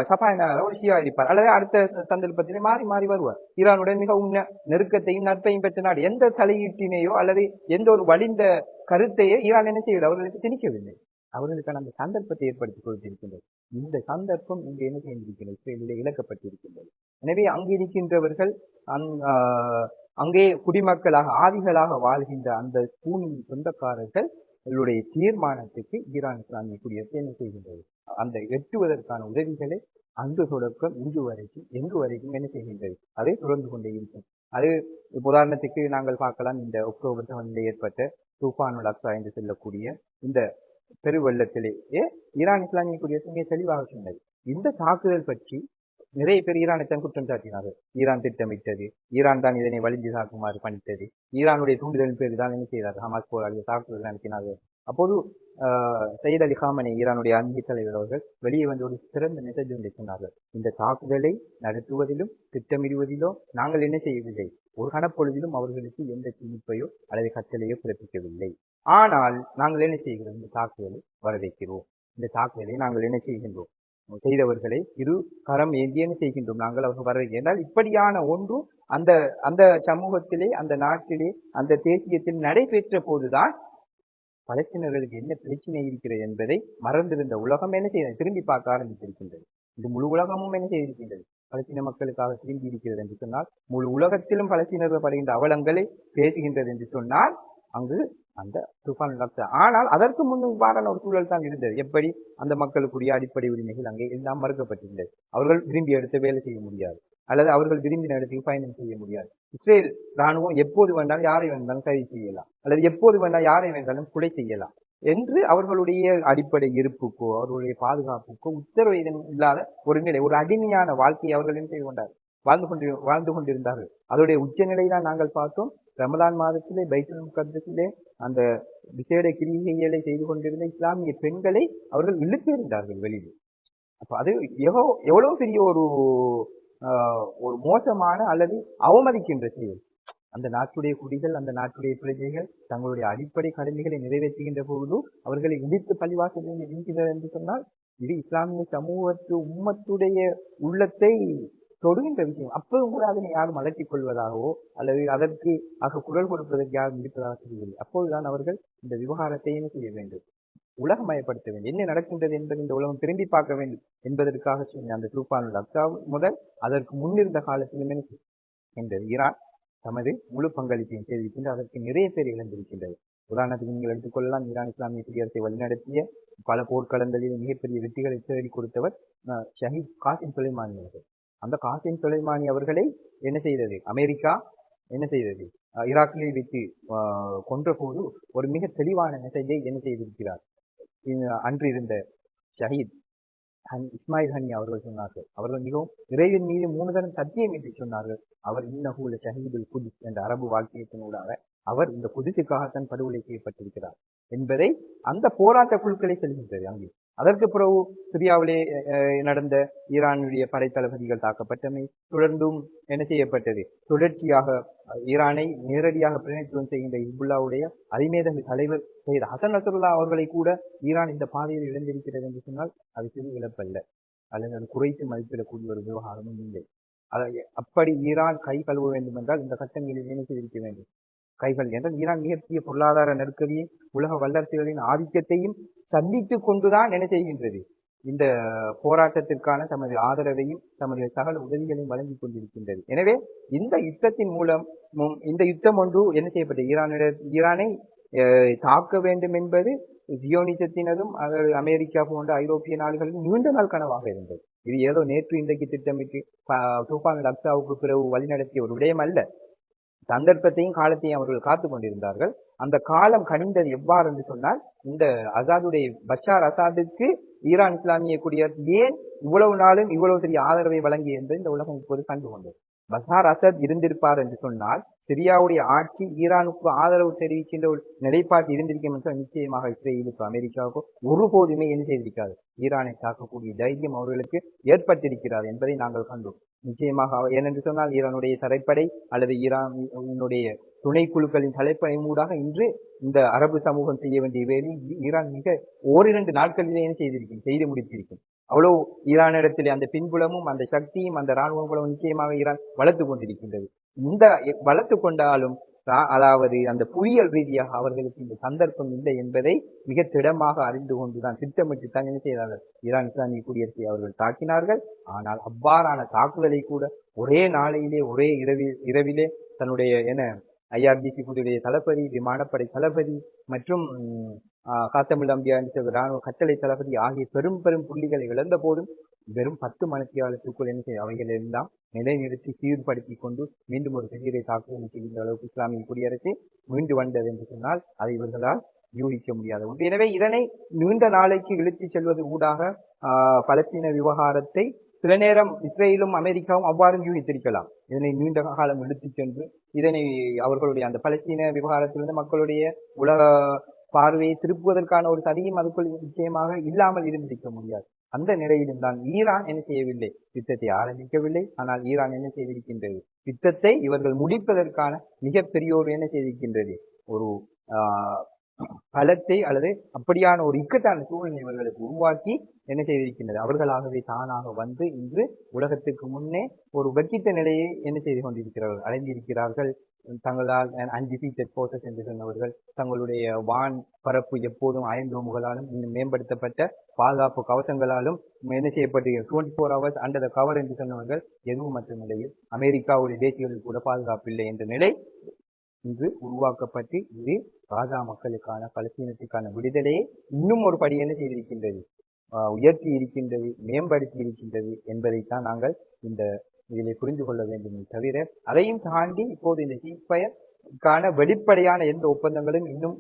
சபாநாயகர் ஒரு ஷியா இருப்பார், அல்லது அடுத்த சந்தர்ப்பத்திலே மாறி மாறி வருவார். ஈரானுடன் மிகவும் நெருக்கத்தையும் நட்பையும் பெற்ற நாடு. எந்த தலையீட்டினையோ அல்லது எந்த ஒரு வலிந்த கருத்தையோ ஈரான் என்ன செய்வது, அவர்களுக்கு திணிக்கவில்லை. அவர்களுக்கான அந்த சந்தர்ப்பத்தை ஏற்படுத்திக் கொடுத்திருக்கின்றது. இந்த சந்தர்ப்பம் இங்கு என்ன செய்திருக்கிறது, இஸ்ரேலிலே இழக்கப்பட்டிருக்கின்றது. எனவே அங்கு இருக்கின்றவர்கள் அங்கே குடிமக்களாக ஆதிகளாக வாழ்கின்ற அந்த பூமியின் சொந்தக்காரர்கள் இவருடைய தீர்மானத்துக்கு ஈரான் இஸ்லாமிய குடியரசு என்ன செய்கின்றது, அந்த எட்டுவதற்கான உதவிகளை அன்று தொடக்கம் இன்று வரைக்கும் எங்கு வரைக்கும் என்ன செய்கின்றது, அதை தொடர்ந்து கொண்டே இருக்கும். அது உதாரணத்துக்கு நாங்கள் பார்க்கலாம், இந்த அக்டோபர் 7 ஏற்பட்ட தூஃபானுல் அக்ஸா என்று சொல்லக்கூடிய இந்த பெருவெள்ளத்திலேயே ஈரான் இஸ்லாமிய குடியரசு மிக தெளிவாக சொன்னது. இந்த தாக்குதல் பற்றி நிறைய பேர் ஈரானைத்தான் குற்றம் சாட்டினார்கள். ஈரான் திட்டமிட்டது, ஈரான் தான் இதனை வலிந்து தாக்குமாறு பணித்தது, ஈரானுடைய தூண்டுதலின் பேர் தான் என்ன செய்தார்கள், ஹமாஸ் போராளிகள் தாக்குதல் நடத்தினார்கள். அப்போது சையத் அலி காமனி, ஈரானுடைய அந்நிய தலைவர் அவர்கள் வெளியே வந்து ஒரு சிறந்த மெசேஜ் ஒன்றை சொன்னார்கள். இந்த தாக்குதலை நடத்துவதிலும் திட்டமிடுவதிலோ நாங்கள் என்ன செய்யவில்லை, ஒரு கணப்பொழுதிலும் அவர்களுக்கு எந்த திணிப்பையோ அல்லது கட்டளையோ பிறப்பிக்கவில்லை. ஆனால் நாங்கள் என்ன செய்கிறோம், இந்த தாக்குதலை வரவேற்கிறோம். இந்த தாக்குதலை நாங்கள் என்ன செய்கின்றோம், செய்தவர்களை இரு கரம் ஏந்தி என்ன செய்கின்றோம், நாங்கள் அவர்கள் வரவேற்கிறோம். என்றால் இப்படியான ஒன்று அந்த அந்த சமூகத்திலே, அந்த நாட்டிலே, அந்த தேசியத்தில் நடைபெற்ற போதுதான் பலஸ்தீனர்களுக்கு என்ன பிரச்சனை இருக்கிறது என்பதை மறந்திருந்த உலகம் என்ன செய்ய திரும்பி பார்க்க ஆரம்பித்திருக்கின்றது. இது முழு உலகமும் என்ன செய்திருக்கின்றது, பலஸ்தீன மக்களுக்காக திரும்பி இருக்கிறது என்று சொன்னால், முழு உலகத்திலும் பலஸ்தீனர்கள் படுகின்ற அவலங்களை பேசுகின்றது என்று சொன்னால் அங்கு அந்த தூஃபானுல் அக்ஸா. ஆனால் அதற்கு முன் இவ்வாறான ஒரு சூழல் தான் இருந்தது. எப்படி அந்த மக்களுக்குரிய அடிப்படை உரிமைகள் அங்கே எல்லாம் மறுக்கப்பட்டிருந்தது. அவர்கள் விரும்பி எடுத்து வேலை செய்ய முடியாது, அல்லது அவர்கள் விரும்பின இடத்துக்கு பயணம் செய்ய முடியாது. இஸ்ரேல் ராணுவம் எப்போது வேண்டாலும் யாரை வேண்டாலும் கைது செய்யலாம், அல்லது எப்போது வேண்டாலும் யாரை வேண்டாலும் கொலை செய்யலாம் என்று அவர்களுடைய அடிப்படை இருப்புக்கோ அவர்களுடைய பாதுகாப்புக்கோ உத்தரவு இல்லாத ஒரு நிலை, ஒரு அடிமையான வாழ்க்கையை அவர்கள் என்ன செய்து கொண்டார், வாழ்ந்து கொண்டிருந்தார்கள். அதோடைய உச்சநிலை தான் நாங்கள் பார்த்தோம். ரமலான் மாதத்திலே பைத்துல் முகத்தஸிலே அந்த விசேட கிரிகைகளை செய்து கொண்டிருந்த இஸ்லாமிய பெண்களை அவர்கள் இழுத்து இருந்தார்கள் வெளியே. அப்ப அது எவ்வளவு பெரிய ஒரு மோசமான அல்லது அவமதிக்கின்ற செயல். அந்த நாட்டுடைய குடிகள், அந்த நாட்டுடைய பிரஜைகள் தங்களுடைய அடிப்படை கடமைகளை நிறைவேற்றுகின்ற பொழுது அவர்களை இடித்து பள்ளிவாசல் வீசினர் என்று சொன்னால், இது இஸ்லாமிய சமூகத்து உம்மத்துடைய உள்ளத்தை தொடுகின்ற விஷயம். அப்போதும் கூட அதனை யாரும் அலட்டிக் கொள்வதாகவோ அல்லது அதற்கு குரல் கொடுப்பதற்கு யாரும் இருப்பதாக தெரியவில்லை. அப்போதுதான் அவர்கள் இந்த விவகாரத்தை என்ன செய்ய வேண்டும், உலகமயப்படுத்த வேண்டும். என்ன நடக்கின்றது என்பதை இந்த உலகம் திரும்பி பார்க்க வேண்டும் என்பதற்காக சொன்ன அந்த தூஃபானுல் அக்ஸா முதல் அதற்கு முன்னிருந்த காலத்திலும் என்றது ஈரான் தமது முழு பங்களிப்பையும் செய்திருக்கின்ற அதற்கு நிறைய பேர் இழந்திருக்கின்றது. உதாரணத்துக்கு நீங்கள் எடுத்துக்கொள்ளலாம், ஈரான் இஸ்லாமிய குடியரசை வழிநடத்திய பல போர்க்களங்களில் மிகப்பெரிய வெற்றிகளை தேடி கொடுத்தவர் ஷஹீத் காசிம் சுலைமானி அவர்கள். அந்த காசிம் சுலைமானி அவர்களை என்ன செய்தது, அமெரிக்கா என்ன செய்தது, ஈராக்கில் வைத்து கொன்ற போது ஒரு மிக தெளிவான மெசேஜை என்ன செய்திருக்கிறார். அன்று இருந்த ஷஹீத் இஸ்மாயில் ஹனி அவர்கள் சொன்னார்கள், அவர்கள் மிகவும் இறைவன் மீது 3 தரம் சத்தியம் என்று சொன்னார்கள். அவர் இன்னஹூல ஷஹீதுல் குதுஸ் என்ற அரபு வாக்கியத்தினூடாக அவர் இந்த குதிசுக்காகத்தான் படுகொலை செய்யப்பட்டிருக்கிறார் என்பதை அந்த போராட்ட குழுக்களை செல்கின்றது. அங்கே அதற்கு பிறகு சிரியாவிலே நடந்த ஈரானுடைய படைத்தளபதிகள் தாக்கப்பட்டமை, தொடர்ந்தும் என்ன செய்யப்பட்டது, தொடர்ச்சியாக ஈரானை நேரடியாக பிரதிநிதித்துவம் செய்கின்ற ஹிஸ்புல்லாவுடைய அதிமேதகு தலைவர் சையத் ஹசன் நஸ்ருல்லா அவர்களை கூட ஈரான் இந்த பாதையில் இழந்திருக்கிறது என்று சொன்னால் அது சிறு இழப்பல்ல, அல்லது அது குறைத்து மதிப்பிடக்கூடிய ஒரு விவகாரமும் இல்லை. அப்படி ஈரான் கை கழுவ வேண்டும் என்றால் இந்த கட்டங்களில் என்ன செய்திருக்க வேண்டும், கைகள் என்றால் ஈரான் மிகப்பெரிய பொருளாதார நெருக்கடியை, உலக வல்லரசுகளின் ஆதிக்கத்தையும் சந்தித்துக் கொண்டுதான் என்ன செய்கின்றது, இந்த போராட்டத்திற்கான தமது ஆதரவையும் தமது சகல உதவிகளையும் வழங்கி கொண்டிருக்கின்றது. எனவே இந்த யுத்தத்தின் மூலம் இந்த யுத்தம் ஒன்று என்ன செய்யப்பட்ட ஈரானை தாக்க வேண்டும் என்பது ஜியோனிசத்தினதும் அமெரிக்கா போன்ற ஐரோப்பிய நாடுகளின் நீண்ட நாள் கனவாக இருந்தது. இது ஏதோ நேற்று இன்றைக்கு திட்டமிட்டு தூஃபானுல் அக்ஸாவுக்கு பிறகு வழிநடத்திய ஒரு விடயம் அல்ல. சந்தர்ப்பத்தையும் காலத்தையும் அவர்கள் காத்து கொண்டிருந்தார்கள். அந்த காலம் கனிந்தது எவ்வாறு என்று சொன்னால், இந்த பஷார் அசாதுக்கு ஈரான் இஸ்லாமிய குடியரசு ஏன் இவ்வளவு நாளும் இவ்வளவு பெரிய ஆதரவை வழங்கி என்று இந்த உலகம் இப்போது கண்டு கொண்டது. பஷார் அசாத் இருந்திருப்பார் என்று சொன்னால் சிரியாவுடைய ஆட்சி ஈரானுக்கு ஆதரவு தெரிவிக்கின்ற ஒரு நிலைப்பாட்டு இருந்திருக்கும் என்று நிச்சயமாக இஸ்ரேலுக்கு அமெரிக்காவுக்கு ஒருபோதுமே என்ன செய்திருக்காது, ஈரானை தாக்கக்கூடிய தைரியம் அவர்களுக்கு ஏற்பட்டிருக்கிறது என்பதை நாங்கள் கண்டோம். நிச்சயமாக ஏனென்று சொன்னால் ஈரானுடைய தரைப்படை அல்லது ஈரானுடைய துணை குழுக்களின் தலைப்படை மூடாக இன்று இந்த அரபு சமூகம் செய்ய வேண்டிய வேலை ஈரான் மிக 1-2 நாட்களிலே என்ன செய்து முடித்திருக்கும். அவ்வளவு ஈரானிடத்திலே அந்த பின்புலமும் அந்த சக்தியும் அந்த இராணுவ புலமும் நிச்சயமாக ஈரான் வளர்த்து கொண்டிருக்கின்றது. இந்த வளர்த்து கொண்டாலும் அதாவது அந்த புவியியல் ரீதியாக அவர்களுக்கு இந்த சந்தர்ப்பம் இல்லை என்பதை மிக திடமாக அறிந்து கொண்டுதான் திட்டமிட்டு தான் என்ன செய்தார்கள், ஈரான் இஸ்லாமிய குடியரசை அவர்கள் தாக்கினார்கள். ஆனால் அவ்வாறான தாக்குதலை கூட ஒரே நாளையிலே ஒரே இரவிலே தன்னுடைய IRGC புதிய தளபதி, விமானப்படை தளபதி மற்றும் காத்தமிழ் அம்பியா ராணுவ கட்டளை தளபதி ஆகிய பெரும் புள்ளிகளை இழந்த போதும் வெறும் 10 மணித்தியாலத்துக்குள் என்ன செய்ய அவைகள் எல்லாம் நிலைநிறுத்தி சீர்படுத்தி கொண்டு மீண்டும் ஒரு பெரிய தாக்குதல் செய்கின்ற அளவுக்கு இஸ்லாமிய குடியரசு மீண்டு வந்தது என்று சொன்னால் அதை இவர்களால் யூகிக்க முடியாத ஒன்று. எனவே இதனை நீண்ட நாளைக்கு இழுத்துச் செல்வது ஊடாக பலஸ்தீன விவகாரத்தை சில நேரம் இஸ்ரேலும் அமெரிக்காவும் அவ்வாறு யூகித்திருக்கலாம். இதனை நீண்ட காலம் இழுத்துச் சென்று இதனை அவர்களுடைய அந்த பலஸ்தீன விவகாரத்திலிருந்து மக்களுடைய உலக பார்வையை திருப்புவதற்கான ஒரு சதியும் அதுக்குள் நிச்சயமாக இல்லாமல் இருந்திருக்க முடியாது. அந்த நிலையிலும் தான் ஈரான் என்ன செய்யவில்லை, யுத்தத்தை ஆரம்பிக்கவில்லை. ஆனால் ஈரான் என்ன செய்திருக்கின்றது, யுத்தத்தை இவர்கள் முடிப்பதற்கான மிகப்பெரிய ஒரு என்ன செய்திருக்கின்றது, ஒரு பலத்தை அல்லது அப்படியான ஒரு இக்கட்டான சூழ்நிலை இவர்களுக்கு உருவாக்கி என்ன செய்திருக்கின்றது, அவர்களாகவே தானாக வந்து இன்று உலகத்துக்கு முன்னே ஒரு வெற்றித்த நிலையை என்ன செய்து கொண்டிருக்கிறார்கள், அடைந்திருக்கிறார்கள். தங்களால் அன்டிஃபீட்டட் ஃபோர்சஸ் என்று சொன்னவர்கள் தங்களுடைய வான் பரப்பு எப்போதும் அயன்டோமுகளாலும் இன்னும் மேம்படுத்தப்பட்ட பாதுகாப்பு கவசங்களாலும் என்ன செய்யப்பட்டு 24 hours அண்டர் த கவர் என்று சொன்னவர்கள் எதுவும் மற்ற நிலையில் அமெரிக்காவுடைய தேசியர்களுக்கு கூட பாதுகாப்பு இல்லை என்ற நிலை இன்று உருவாக்கப்பட்டு இது காசா மக்களுக்கான பலஸ்தீனத்துக்கான விடுதலையை இன்னும் ஒரு படி என்ன செய்திருக்கின்றது, உயர்த்தி இருக்கின்றது, மேம்படுத்தி இருக்கின்றது என்பதைத்தான் நாங்கள் இந்த இதிலே புரிந்து கொள்ள வேண்டுமே தவிர அதையும் தாண்டி இப்போது இந்த சீஸ்ஃபயர்க்கான வெளிப்படையான எந்த ஒப்பந்தங்களும் இன்னும்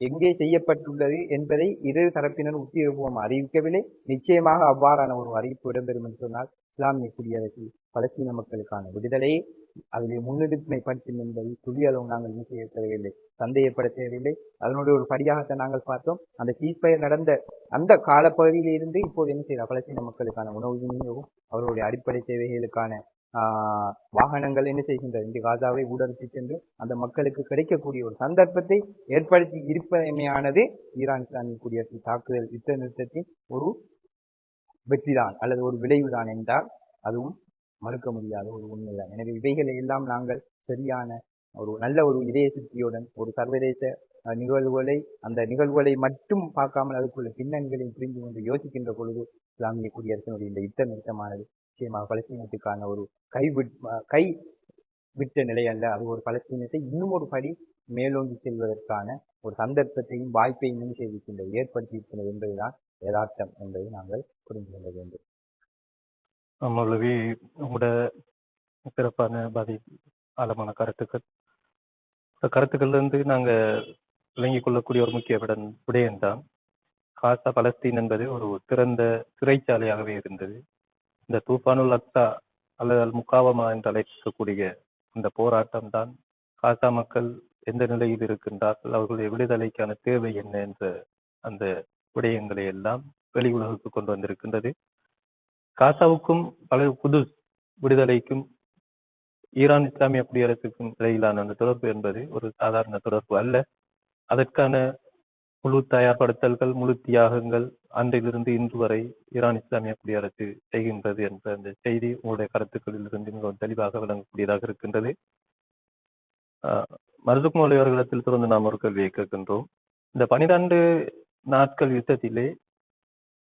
எங்கே செய்யப்பட்டுள்ளது என்பதை இரு தரப்பினரும் உத்தியோகபூர்வம் அறிவிக்கவில்லை. நிச்சயமாக அவ்வாறான ஒரு அறிவிப்பு இடம்பெறும் என்று சொன்னால் இஸ்லாமிய குடியரசு பலஸ்தீன மக்களுக்கான விடுதலையை அதிலே முன்னுரிமைப்படுத்தும் என்பதை துளியளவும் நாங்கள் என்ன செய்ய தேவையில்லை, சந்தேகப்பட தேவையில்லை. அதனுடைய ஒரு படியாகத்தான் நாங்கள் பார்த்தோம். அந்த சீஸ்ஃபயர் நடந்த அந்த காலப்பகுதியிலிருந்து இப்போது என்ன செய்யலாம், பலஸ்தீன மக்களுக்கான உணவு விநியோகம், அவர்களுடைய அடிப்படை தேவைகளுக்கான வாகனங்கள் என்ன செய்கின்றது, இந்த காசாவை ஊடறுத்து சென்று அந்த மக்களுக்கு கிடைக்கக்கூடிய ஒரு சந்தர்ப்பத்தை ஏற்படுத்தி இருப்பமையானது ஈரான் இஸ்லாமிய குடியரசு தாக்குதல் யுத்த நிறுத்தத்தின் ஒரு வெற்றிதான் அல்லது ஒரு விளைவுதான் என்றால் அதுவும் மறுக்க முடியாத ஒரு உண்மைதான். எனவே இவைகளை எல்லாம் நாங்கள் சரியான ஒரு நல்ல ஒரு இதய சுத்தியுடன் ஒரு சர்வதேச அந்த நிகழ்வுகளை மட்டும் பார்க்காமல் அதுக்குள்ள பின்னணிகளை புரிந்து கொண்டு யோசிக்கின்ற பொழுது இஸ்லாமிய குடியரசினுடைய இந்த யுத்த நிறுத்தமானது நிச்சயமாக பலஸ்தீனத்துக்கான ஒரு கை விட்ட நிலை அல்ல, அது ஒரு பலஸ்தீனத்தை இன்னும் ஒரு படி மேலோங்கி செல்வதற்கான ஒரு சந்தர்ப்பத்தையும் வாய்ப்பையும் செய்திருக்கின்றது, ஏற்படுத்தி இருக்கின்றது என்பதுதான் யதார்த்தம் என்பதை நாங்கள் புரிந்து கொள்ள வேண்டும். நம்மளவே உங்களோட சிறப்பான ஆழமான கருத்துக்கள்ல இருந்து நாங்க விளங்கிக் கொள்ளக்கூடிய ஒரு முக்கிய விடயம்தான் காசா பலஸ்தீன் என்பது ஒரு திறந்த சிறைச்சாலையாகவே இருந்தது. இந்த தூஃபானுல் அக்ஸா அல்லது அல் முகாவமா என்று அழைக்கக்கூடிய இந்த போராட்டம் தான் காசா மக்கள் எந்த நிலையில் இருக்கின்றார்கள், அவர்களுடைய விடுதலைக்கான தேவை என்ன என்ற அந்த விடயங்களை எல்லாம் வெளி உலகுக்கு கொண்டு வந்திருக்கின்றது. காசாவுக்கும் குதுஸ் விடுதலைக்கும் ஈரான் இஸ்லாமிய குடியரசுக்கும் இடையிலான அந்த தொடர்பு என்பது ஒரு சாதாரண தொடர்பு அல்ல. அதற்கான முழு தயார்படுத்தல்கள், முழு தியாகங்கள் அன்றிலிருந்து இன்று வரை ஈரான் இஸ்லாமிய குடியரசு செய்கின்றது என்ற அந்த செய்தி உங்களுடைய கருத்துக்களில் இருந்து மிகவும் தெளிவாக விளங்கக்கூடியதாக இருக்கின்றது. மர்சுக் மௌலவி அவர்களிடத்தில் தொடர்ந்து நாம் ஒரு கேள்வியை கேட்கின்றோம். இந்த 12 நாட்கள் யுத்தத்திலே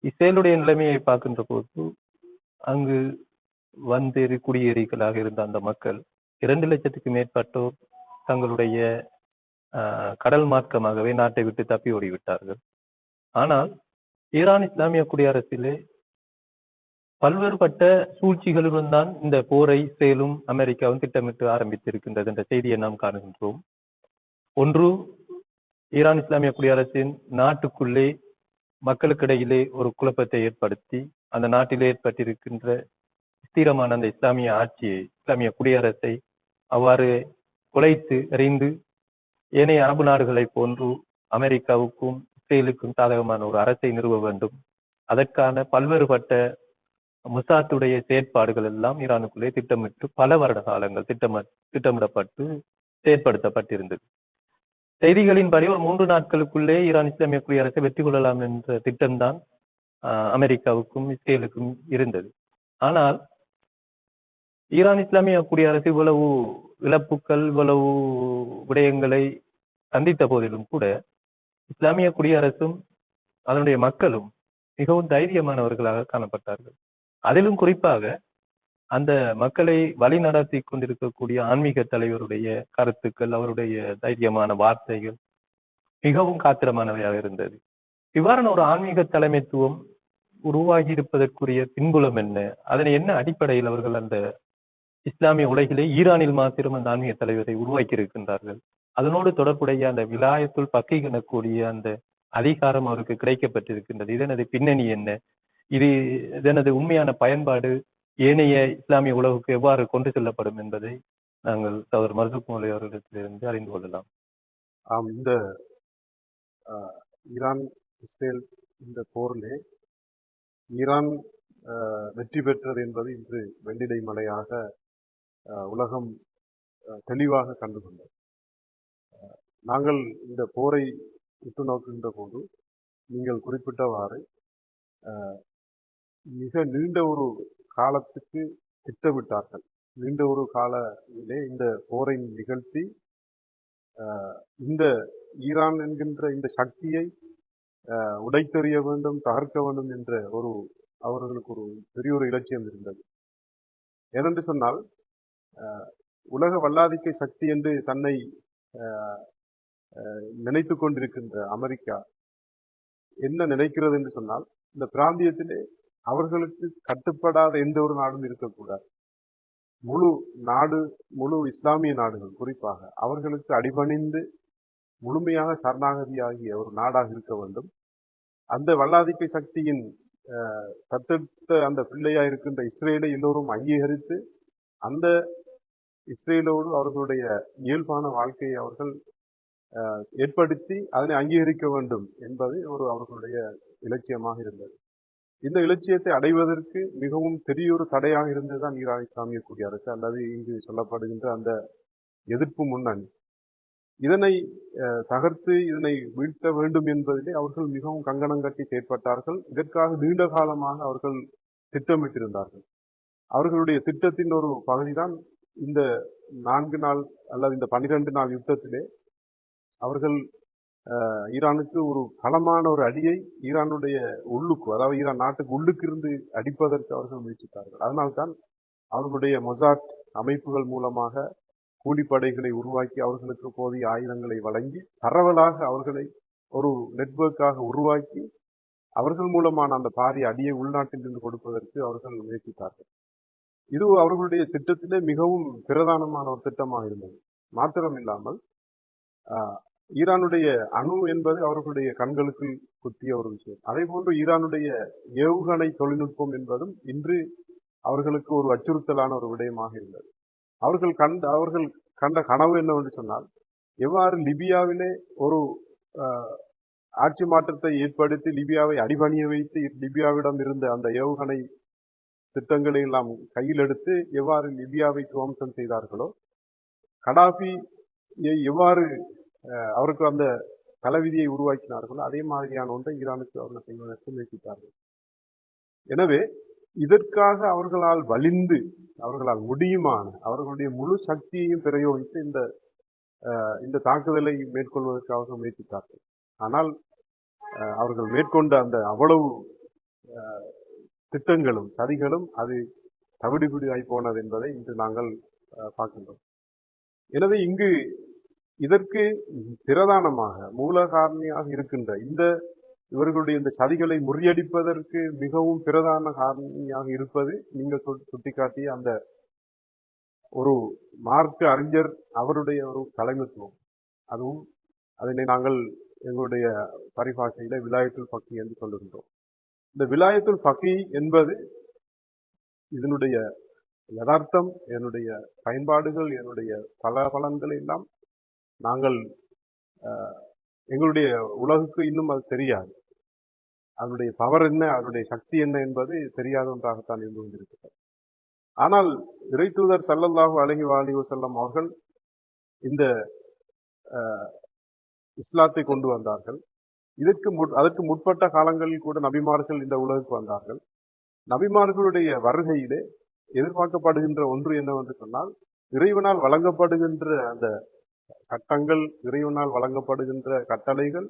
இஸ்ரேலுடைய நிலைமையை பார்க்கின்ற போது அங்கு வந்தேறி குடியேறிகளாக இருந்த அந்த மக்கள் 2 லட்சத்துக்கு மேற்பட்டோர் தங்களுடைய கடல் மார்க்கமாகவே நாட்டை விட்டு தப்பி ஓடிவிட்டார்கள். ஆனால் ஈரான் இஸ்லாமிய குடியரசிலே பல்வேறுபட்ட சூழ்ச்சிகளுடன் தான் இந்த போரை இஸ்ரேலும் அமெரிக்காவும் திட்டமிட்டு ஆரம்பித்திருக்கின்றது என்ற செய்தியை நாம் காணுகின்றோம். ஒன்று, ஈரான் இஸ்லாமிய குடியரசின் நாட்டுக்குள்ளே மக்களுக்கிடையிலே ஒரு குழப்பத்தை ஏற்படுத்தி அந்த நாட்டிலே ஏற்பட்டிருக்கின்ற ஸ்திரமான அந்த இஸ்லாமிய ஆட்சியை, இஸ்லாமிய குடியரசை அவ்வாறு குலைத்து எறிந்து ஏனைய அரபு நாடுகளை போன்று அமெரிக்காவுக்கும் இஸ்ரேலுக்கும் சாதகமான ஒரு அரசை நிறுவ வேண்டும். அதற்கான பல்வேறுபட்ட முசாத்துடைய செயற்பாடுகள் எல்லாம் ஈரானுக்குள்ளே திட்டமிட்டு பல வருட காலங்கள் திட்டமிடப்பட்டு செயற்படுத்தப்பட்டிருந்தது. செய்திகளின்படி ஒரு 3 நாட்களுக்குள்ளே ஈரான் இஸ்லாமிய குடியரசை வெற்றி கொள்ளலாம் என்ற திட்டம்தான் அமெரிக்காவுக்கும் இஸ்ரேலுக்கும் இருந்தது. ஆனால் ஈரான் இஸ்லாமிய குடியரசு இவ்வளவு இழப்புக்கள், இவ்வளவு விடயங்களை சந்தித்த போதிலும் கூட இஸ்லாமிய குடியரசும் அதனுடைய மக்களும் மிகவும் தைரியமானவர்களாக காணப்பட்டார்கள். அதிலும் குறிப்பாக அந்த மக்களை வழி நடத்தி கொண்டிருக்கக்கூடிய ஆன்மீக தலைவருடைய கருத்துக்கள், அவருடைய தைரியமான வார்த்தைகள் மிகவும் காத்திரமானவையாக இருந்தது. இவ்வாறான ஒரு ஆன்மீக தலைமைத்துவம் உருவாகி இருப்பதற்குரிய பின்புலம் என்ன, அதனை என்ன அடிப்படையில் அவர்கள் அந்த இஸ்லாமிய உலகிலே ஈரானில் மாத்திரம் அந்த ஆன்மீக தலைவரை உருவாக்கி இருக்கின்றார்கள், அதனோடு தொடர்புடைய அந்த விலாயத்துல் பக்கீஹ் எனக்கூடிய அந்த அதிகாரம் அவருக்கு கிடைக்கப்பட்டிருக்கின்றது, இதனது பின்னணி என்ன, இதனது உண்மையான பயன்பாடு ஏனைய இஸ்லாமிய உலகுக்கு எவ்வாறு கொண்டு செல்லப்படும் என்பதை நாங்கள் சகோதரர் மர்சூக் மௌலவி அவர்களிடத்திலிருந்து அறிந்து கொள்ளலாம். இந்த ஈரான் இஸ்ரேல் இந்த போரிலே ஈரான் வெற்றி பெற்றது என்பது இன்று வெள்ளிடை மலையாக உலகம் தெளிவாக கண்டுகொண்டது. நாங்கள் இந்த போரை உற்று நோக்குகின்ற போது நீங்கள் குறிப்பிட்டவாறு மிக நீண்ட ஒரு காலத்துக்கு திட்டமிட்டார்கள். நீண்ட ஒரு காலத்திலே இந்த போரை நிகழ்த்தி இந்த ஈரான் என்கின்ற இந்த சக்தியை உடைத்தெறிய வேண்டும், தகர்க்க வேண்டும் என்ற அவர்களுக்கு ஒரு பெரிய ஒரு இலட்சியம் இருந்தது. ஏனென்று சொன்னால் உலக வல்லாதிக்க சக்தி என்று தன்னை நினைத்து கொண்டிருக்கின்ற அமெரிக்கா என்ன நினைக்கிறது என்று சொன்னால், இந்த பிராந்தியத்திலே அவர்களுக்கு கட்டுப்படாத எந்த ஒரு நாடும் இருக்கக்கூடாது. முழு இஸ்லாமிய நாடுகள் குறிப்பாக அவர்களுக்கு அடிபணிந்து முழுமையாக சரணாகதியாகிய ஒரு நாடாக இருக்க வேண்டும். அந்த வல்லாதிக்க சக்தியின் தத்தெடுத்த அந்த பிள்ளையா இருக்கின்ற இஸ்ரேலை எல்லோரும் அங்கீகரித்து அந்த இஸ்ரேலோடு அவர்களுடைய இயல்பான வாழ்க்கையை அவர்கள் ஏற்படுத்தி அதனை அங்கீகரிக்க வேண்டும் என்பது அவர்களுடைய இலட்சியமாக இருந்தது. இந்த இலட்சியத்தை அடைவதற்கு மிகவும் பெரியொரு தடையாக இருந்ததுதான் ஈரான் இஸ்லாமிய குடியரசு அல்லது இங்கு சொல்லப்படுகின்ற அந்த எதிர்ப்பு முன்னணி. இதனை தகர்த்து இதனை வீழ்த்த வேண்டும் என்பதிலே அவர்கள் மிகவும் கங்கணம் கட்டி செயற்பட்டார்கள். இதற்காக நீண்ட காலமாக அவர்கள் திட்டமிட்டிருந்தார்கள். அவர்களுடைய திட்டத்தின் ஒரு பகுதிதான் இந்த 4 நாள் அல்லது இந்த 12 நாள் யுத்தத்திலே அவர்கள் ஈரானுக்கு ஒரு பலமான ஒரு அடியை ஈரானுடைய உள்ளுக்கு, அதாவது ஈரான் நாட்டுக்கு உள்ளுக்கு இருந்து அடிப்பதற்கு அவர்கள் முயற்சித்தார்கள். அதனால்தான் அவர்களுடைய மொசாட் அமைப்புகள் மூலமாக கூலிப்படைகளை உருவாக்கி அவர்களுக்கு போதிய ஆயுதங்களை வழங்கி பரவலாக அவர்களை ஒரு நெட்வொர்க்காக உருவாக்கி அவர்கள் மூலமான அந்த பாரிய அடியை உள்நாட்டில் இருந்து கொடுப்பதற்கு அவர்கள் முயற்சித்தார்கள். இது அவர்களுடைய திட்டத்திலே மிகவும் பிரதானமான ஒரு திட்டமாக இருந்தது. மாத்திரம் இல்லாமல் ஈரானுடைய அணு என்பது அவர்களுடைய கண்களுக்கு குத்திய ஒரு விஷயம். அதே போன்று ஈரானுடைய ஏவுகணை தொழில்நுட்பம் என்பதும் இன்று அவர்களுக்கு ஒரு அச்சுறுத்தலான ஒரு விடயமாக இருந்தது. அவர்கள் கண்ட கனவு என்னவென்று சொன்னால், எவ்வாறு லிபியாவிலே ஒரு ஆட்சி மாற்றத்தை ஏற்படுத்தி லிபியாவை அடிபணிய வைத்து லிபியாவிடம் இருந்த அந்த ஏவுகணை திட்டங்களை எல்லாம் கையில் எடுத்து எவ்வாறு லிபியாவை துவம்சம் செய்தார்களோ, கடாபியை எவ்வாறு அவருக்கு அந்த தலைவிதியை உருவாக்கினார்களோ அதே மாதிரியான ஒன்றை ஈரானுக்கு அவர்கள் செய்வதற்கு முயற்சித்தார்கள். எனவே இதற்காக அவர்களால் வலிந்து அவர்களால் முடியுமான அவர்களுடைய முழு சக்தியையும் பிரயோகித்து இந்த தாக்குதலை மேற்கொள்வதற்கு அவர்கள் முயற்சித்தார்கள். ஆனால் அவர்கள் மேற்கொண்ட அந்த அவ்வளவு திட்டங்களும் சதிகளும் அது தவிடுபிடியாய் போனது என்பதை இன்று நாங்கள் பார்க்கின்றோம். எனவே இங்கு இதற்கு பிரதானமாக மூல காரணியாக இருக்கின்ற இவர்களுடைய இந்த சதிகளை முறியடிப்பதற்கு மிகவும் பிரதான காரணியாக இருப்பது நீங்கள் சுட்டிக்காட்டிய அந்த ஒரு மார்க்க அறிஞர் அவருடைய ஒரு தலைமைத்துவம். அதுவும் அதனை நாங்கள் எங்களுடைய பரிபாஷையில விலாயத்துல் ஃபக்கீஹ் என்று சொல்லுகின்றோம். இந்த விலாயத்துல் ஃபக்கீஹ் என்பது இதனுடைய யதார்த்தம், என்னுடைய பயன்பாடுகள், என்னுடைய பலன்கள் எல்லாம் நாங்கள் எங்களுடைய உலகுக்கு இன்னும் அது தெரியாது. அதனுடைய பவர் என்ன, அதனுடைய சக்தி என்ன என்பது தெரியாத ஒன்றாகத்தான் இருந்து கொண்டிருக்கிறது. ஆனால் இறை தூதர் ஸல்லல்லாஹு அலைஹி வஸல்லம் அவர்கள் இந்த இஸ்லாத்தை கொண்டு வந்தார்கள். அதற்கு முற்பட்ட காலங்களில் கூட நபிமார்கள் இந்த உலகுக்கு வந்தார்கள். நபிமார்களுடைய வருகையிலே எதிர்பார்க்கப்படுகின்ற ஒன்று என்னவென்று சொன்னால், இறைவனால் வழங்கப்படுகின்ற அந்த சட்டங்கள், இறைவனால் வழங்கப்படுகின்ற கட்டளைகள்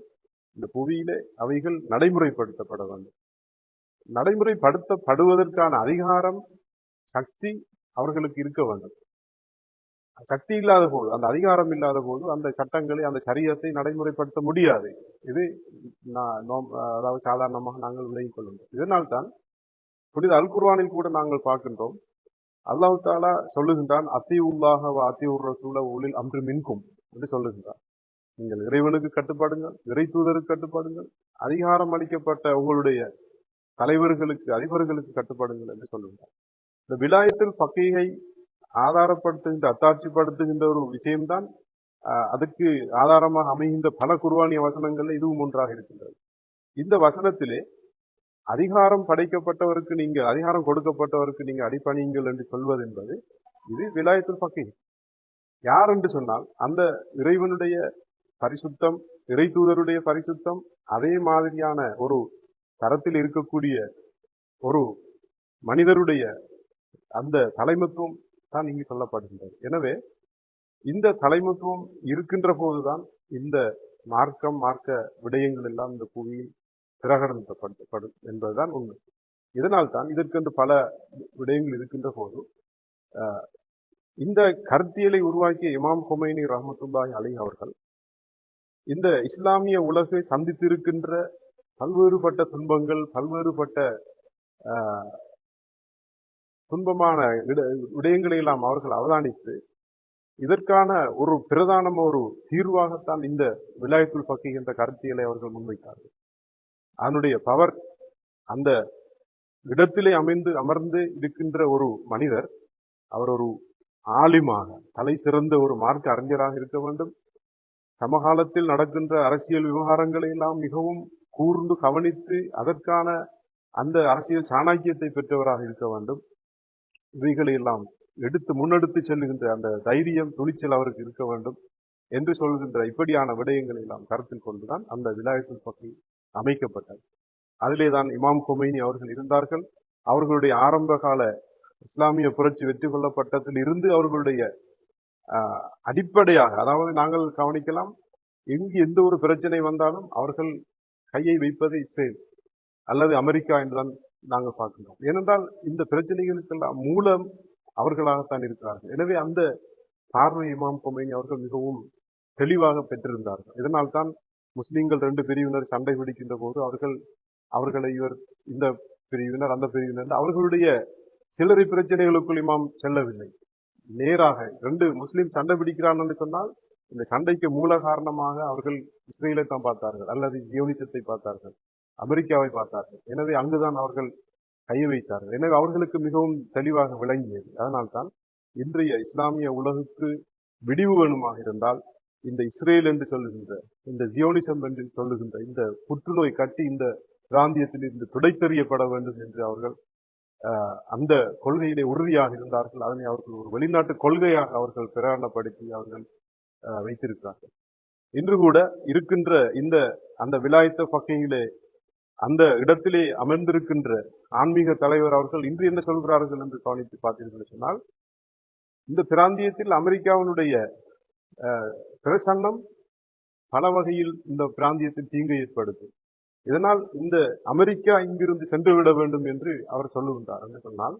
இந்த புவியிலே அவைகள் நடைமுறைப்படுத்தப்பட வேண்டும். நடைமுறைப்படுத்தப்படுவதற்கான அதிகாரம், சக்தி அவர்களுக்கு இருக்க வேண்டும். சக்தி இல்லாத போது, அந்த அதிகாரம் இல்லாத போது அந்த சட்டங்களை, அந்த சரியத்தை நடைமுறைப்படுத்த முடியாது. இது அதாவது சாதாரணமாக நாங்கள் விலகிக் கொள்ளுங்கள். இதனால்தான் புனித அல் குர்ஆனில் கூட நாங்கள் பார்க்கின்றோம், அல்லாஹ் தஆலா சொல்லுகின்றான், அத்தியுல்லாஹ வ அத்தியுர் ரசூல உலில் அம்ரி மின்கும் என்று சொல்லுகின்றான். நீங்கள் இறைவனுக்கு கட்டுப்படுங்கள், இறை தூதருக்கு கட்டுப்படுங்கள், அதிகாரம் அளிக்கப்பட்ட உங்களுடைய தலைவர்களுக்கு, அதிபர்களுக்கு கட்டுப்படுங்கள் என்று சொல்லுகின்றார். இந்த விலாயத்தில் ஃபக்கீஹை ஆதாரப்படுத்துகின்ற, அத்தாட்சிப்படுத்துகின்ற ஒரு விஷயம்தான் அதுக்கு ஆதாரமாக அமைகின்ற பல குர்ஆனிய வசனங்கள்ல இதுவும் ஒன்றாக இருக்கின்றது. இந்த வசனத்திலே அதிகாரம் படைக்கப்பட்டவருக்கு நீங்க, அதிகாரம் கொடுக்கப்பட்டவருக்கு நீங்க அடிபணியுங்கள் என்று சொல்வது என்பது இது விலாயத்துல் ஃபக்கீஹ். யார் என்று சொன்னால், அந்த இறைவனுடைய பரிசுத்தம், இறை தூதருடைய பரிசுத்தம், அதே மாதிரியான ஒரு தரத்தில் இருக்கக்கூடிய ஒரு மனிதருடைய அந்த தலைமத்துவம் தான் இங்கு சொல்லப்படுகின்றது. எனவே இந்த தலைமத்துவம் இருக்கின்ற போதுதான் இந்த மார்க்க விடயங்கள் எல்லாம் இந்த புவியில் பிரகடனப்படுத்தப்படும் என்பதுதான் உண்மை. இதனால் தான் இதற்கென்று பல விடயங்கள் இருக்கின்ற போது இந்த கருத்தியலை உருவாக்கிய இமாம் கொமைனி ரஹ்மத்துல்லாஹி அலைஹி அவர்கள் இந்த இஸ்லாமிய உலகை சந்தித்திருக்கின்ற பல்வேறுபட்ட துன்பங்கள், பல்வேறுபட்ட துன்பமான விடயங்களை எல்லாம் அவர்கள் அவதானித்து இதற்கான ஒரு பிரதான ஒரு தீர்வாகத்தான் இந்த விலாயத்துல் ஃபக்கீஹ் என்ற கருத்தியலை அவர்கள் முன்வைத்தார்கள். அதனுடைய பவர், அந்த இடத்திலே அமர்ந்து இருக்கின்ற ஒரு மனிதர், அவர் ஒரு ஆலிமாக, தலை சிறந்த ஒரு மார்க்க அறிஞராக இருக்க வேண்டும். சமகாலத்தில் நடக்கின்ற அரசியல் விவகாரங்களை எல்லாம் மிகவும் கூர்ந்து கவனித்து அதற்கான அந்த அரசியல் சாணக்கியத்தை பெற்றவராக இருக்க வேண்டும். இவைகளை எல்லாம் முன்னெடுத்து செல்லுகின்ற அந்த தைரியம், துணிச்சல் அவருக்கு இருக்க வேண்டும் என்று சொல்கின்ற இப்படியான விடயங்களை எல்லாம் கருத்தில் கொண்டுதான் அந்த விலாயத்துல் ஃபக்கீஹ் அமைக்கப்பட்டது. அதிலே தான் இமாம் கொமைனி அவர்கள் இருந்தார்கள். அவர்களுடைய ஆரம்ப கால இஸ்லாமிய புரட்சி வெற்றி கொள்ளப்பட்டதில் இருந்து அவர்களுடைய அடிப்படையாக, அதாவது நாங்கள் கவனிக்கலாம், எங்கு எந்த ஒரு பிரச்சனை வந்தாலும் அவர்கள் கையை வைப்பது இஸ்ரேல் அல்லது அமெரிக்கா என்றுதான் நாங்கள் பார்க்கிறோம். ஏனென்றால் இந்த பிரச்சனைகளுக்கெல்லாம் மூலம் அவர்களாகத்தான் இருக்கிறார்கள். எனவே அந்த பார்வை இமாம் கொமைனி அவர்கள் மிகவும் தெளிவாக பெற்றிருந்தார்கள். இதனால் தான் முஸ்லிம்கள் 2 பிரிவினர் சண்டை பிடிக்கின்ற போது அவர்களை இவர் இந்த பிரிவினர், அந்த பிரிவினர், அவர்களுடைய சில்லறை பிரச்சனைகளுக்குள் இமாம் செல்லவில்லை. நேராக 2 முஸ்லிம் சண்டை பிடிக்கிறான் என்று சொன்னால் இந்த சண்டைக்கு மூல காரணமாக அவர்கள் இஸ்ரேலை தான் பார்த்தார்கள், அல்லது ஜியோனிசத்தை பார்த்தார்கள், அமெரிக்காவை பார்த்தார்கள். எனவே அங்குதான் அவர்கள் கையை வைத்தார்கள். எனவே அவர்களுக்கு மிகவும் தெளிவாக விளங்கியது. அதனால்தான் இன்றைய இஸ்லாமிய உலகுக்கு விடிவு வேணுமாக இருந்தால் இந்த இஸ்ரேல் என்று சொல்லுகின்ற, இந்த ஜியோனிசம் என்று சொல்லுகின்ற இந்த புற்றுநோய் கட்டி இந்த பிராந்தியத்தில் இருந்து துடைத்தெறியப்பட வேண்டும் என்று அவர்கள் அந்த கொள்கையிலே உறுதியாக இருந்தார்கள். அதனை அவர்கள் ஒரு வெளிநாட்டு கொள்கையாக அவர்கள் பிரகடனப்படுத்தி அவர்கள் வைத்திருக்கிறார்கள். இன்று கூட இருக்கின்ற அந்த விலாயத்துல் ஃபக்கீஹிலே அந்த இடத்திலே அமர்ந்திருக்கின்ற ஆன்மீக தலைவர் அவர்கள் இன்று என்ன சொல்கிறார்கள் என்று கவனித்து பார்த்தீர்கள் சொன்னால், இந்த பிராந்தியத்தில் அமெரிக்காவினுடைய பிரசன்னம் பல வகையில் இந்த பிராந்தியத்தில் தீங்கை ஏற்படுத்தும். இதனால் இந்த அமெரிக்கா இங்கிருந்து சென்று விட வேண்டும் என்று அவர் சொல்லுகின்றார் என்று சொன்னால்,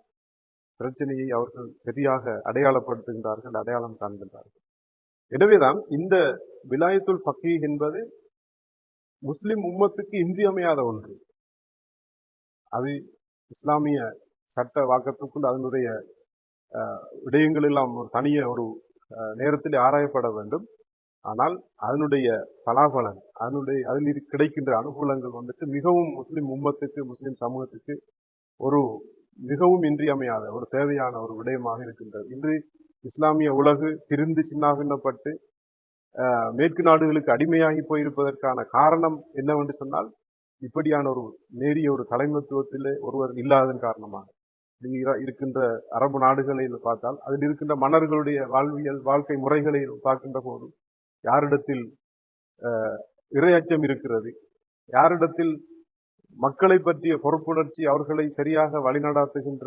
பிரச்சனையை அவர்கள் சரியாக அடையாளப்படுத்துகின்றார்கள், அடையாளம் காண்கின்றார்கள். எனவேதான் இந்த விலாயத்துல் ஃபக்கீஹ் என்பது முஸ்லிம் உம்மத்துக்கு இன்றியமையாத ஒன்று. அது இஸ்லாமிய சட்ட வாக்கத்துக்குள் அதனுடைய விடயங்கள் எல்லாம் ஒரு தனிய ஒரு நேரத்தில் ஆராயப்பட வேண்டும். ஆனால் அதனுடைய பலாபலன், அதில் கிடைக்கின்ற அனுகூலங்கள் வந்துட்டு மிகவும் முஸ்லிம் உம்மத்துக்கு, முஸ்லிம் சமூகத்துக்கு ஒரு மிகவும் இன்றியமையாத ஒரு தேவையான ஒரு விடயமாக இருக்கின்றது. இன்று இஸ்லாமிய உலகு திரிந்து சின்னாபின்னப்பட்டு மேற்கு நாடுகளுக்கு அடிமையாகி போயிருப்பதற்கான காரணம் என்னவென்று சொன்னால், இப்படியான ஒரு நேரிய ஒரு தலைமைத்துவத்திலே ஒருவர் இல்லாததன் காரணமாக. இருக்கின்ற அரபு நாடுகளில் பார்த்தால் அதில் இருக்கின்ற மன்னர்களுடைய வாழ்க்கை முறைகளை பார்க்கின்ற போது யாரிடத்தில் இறை அச்சம் இருக்கிறது, யாரிடத்தில் மக்களை பற்றிய பொறுப்புணர்ச்சி, அவர்களை சரியாக வழிநடாத்துகின்ற,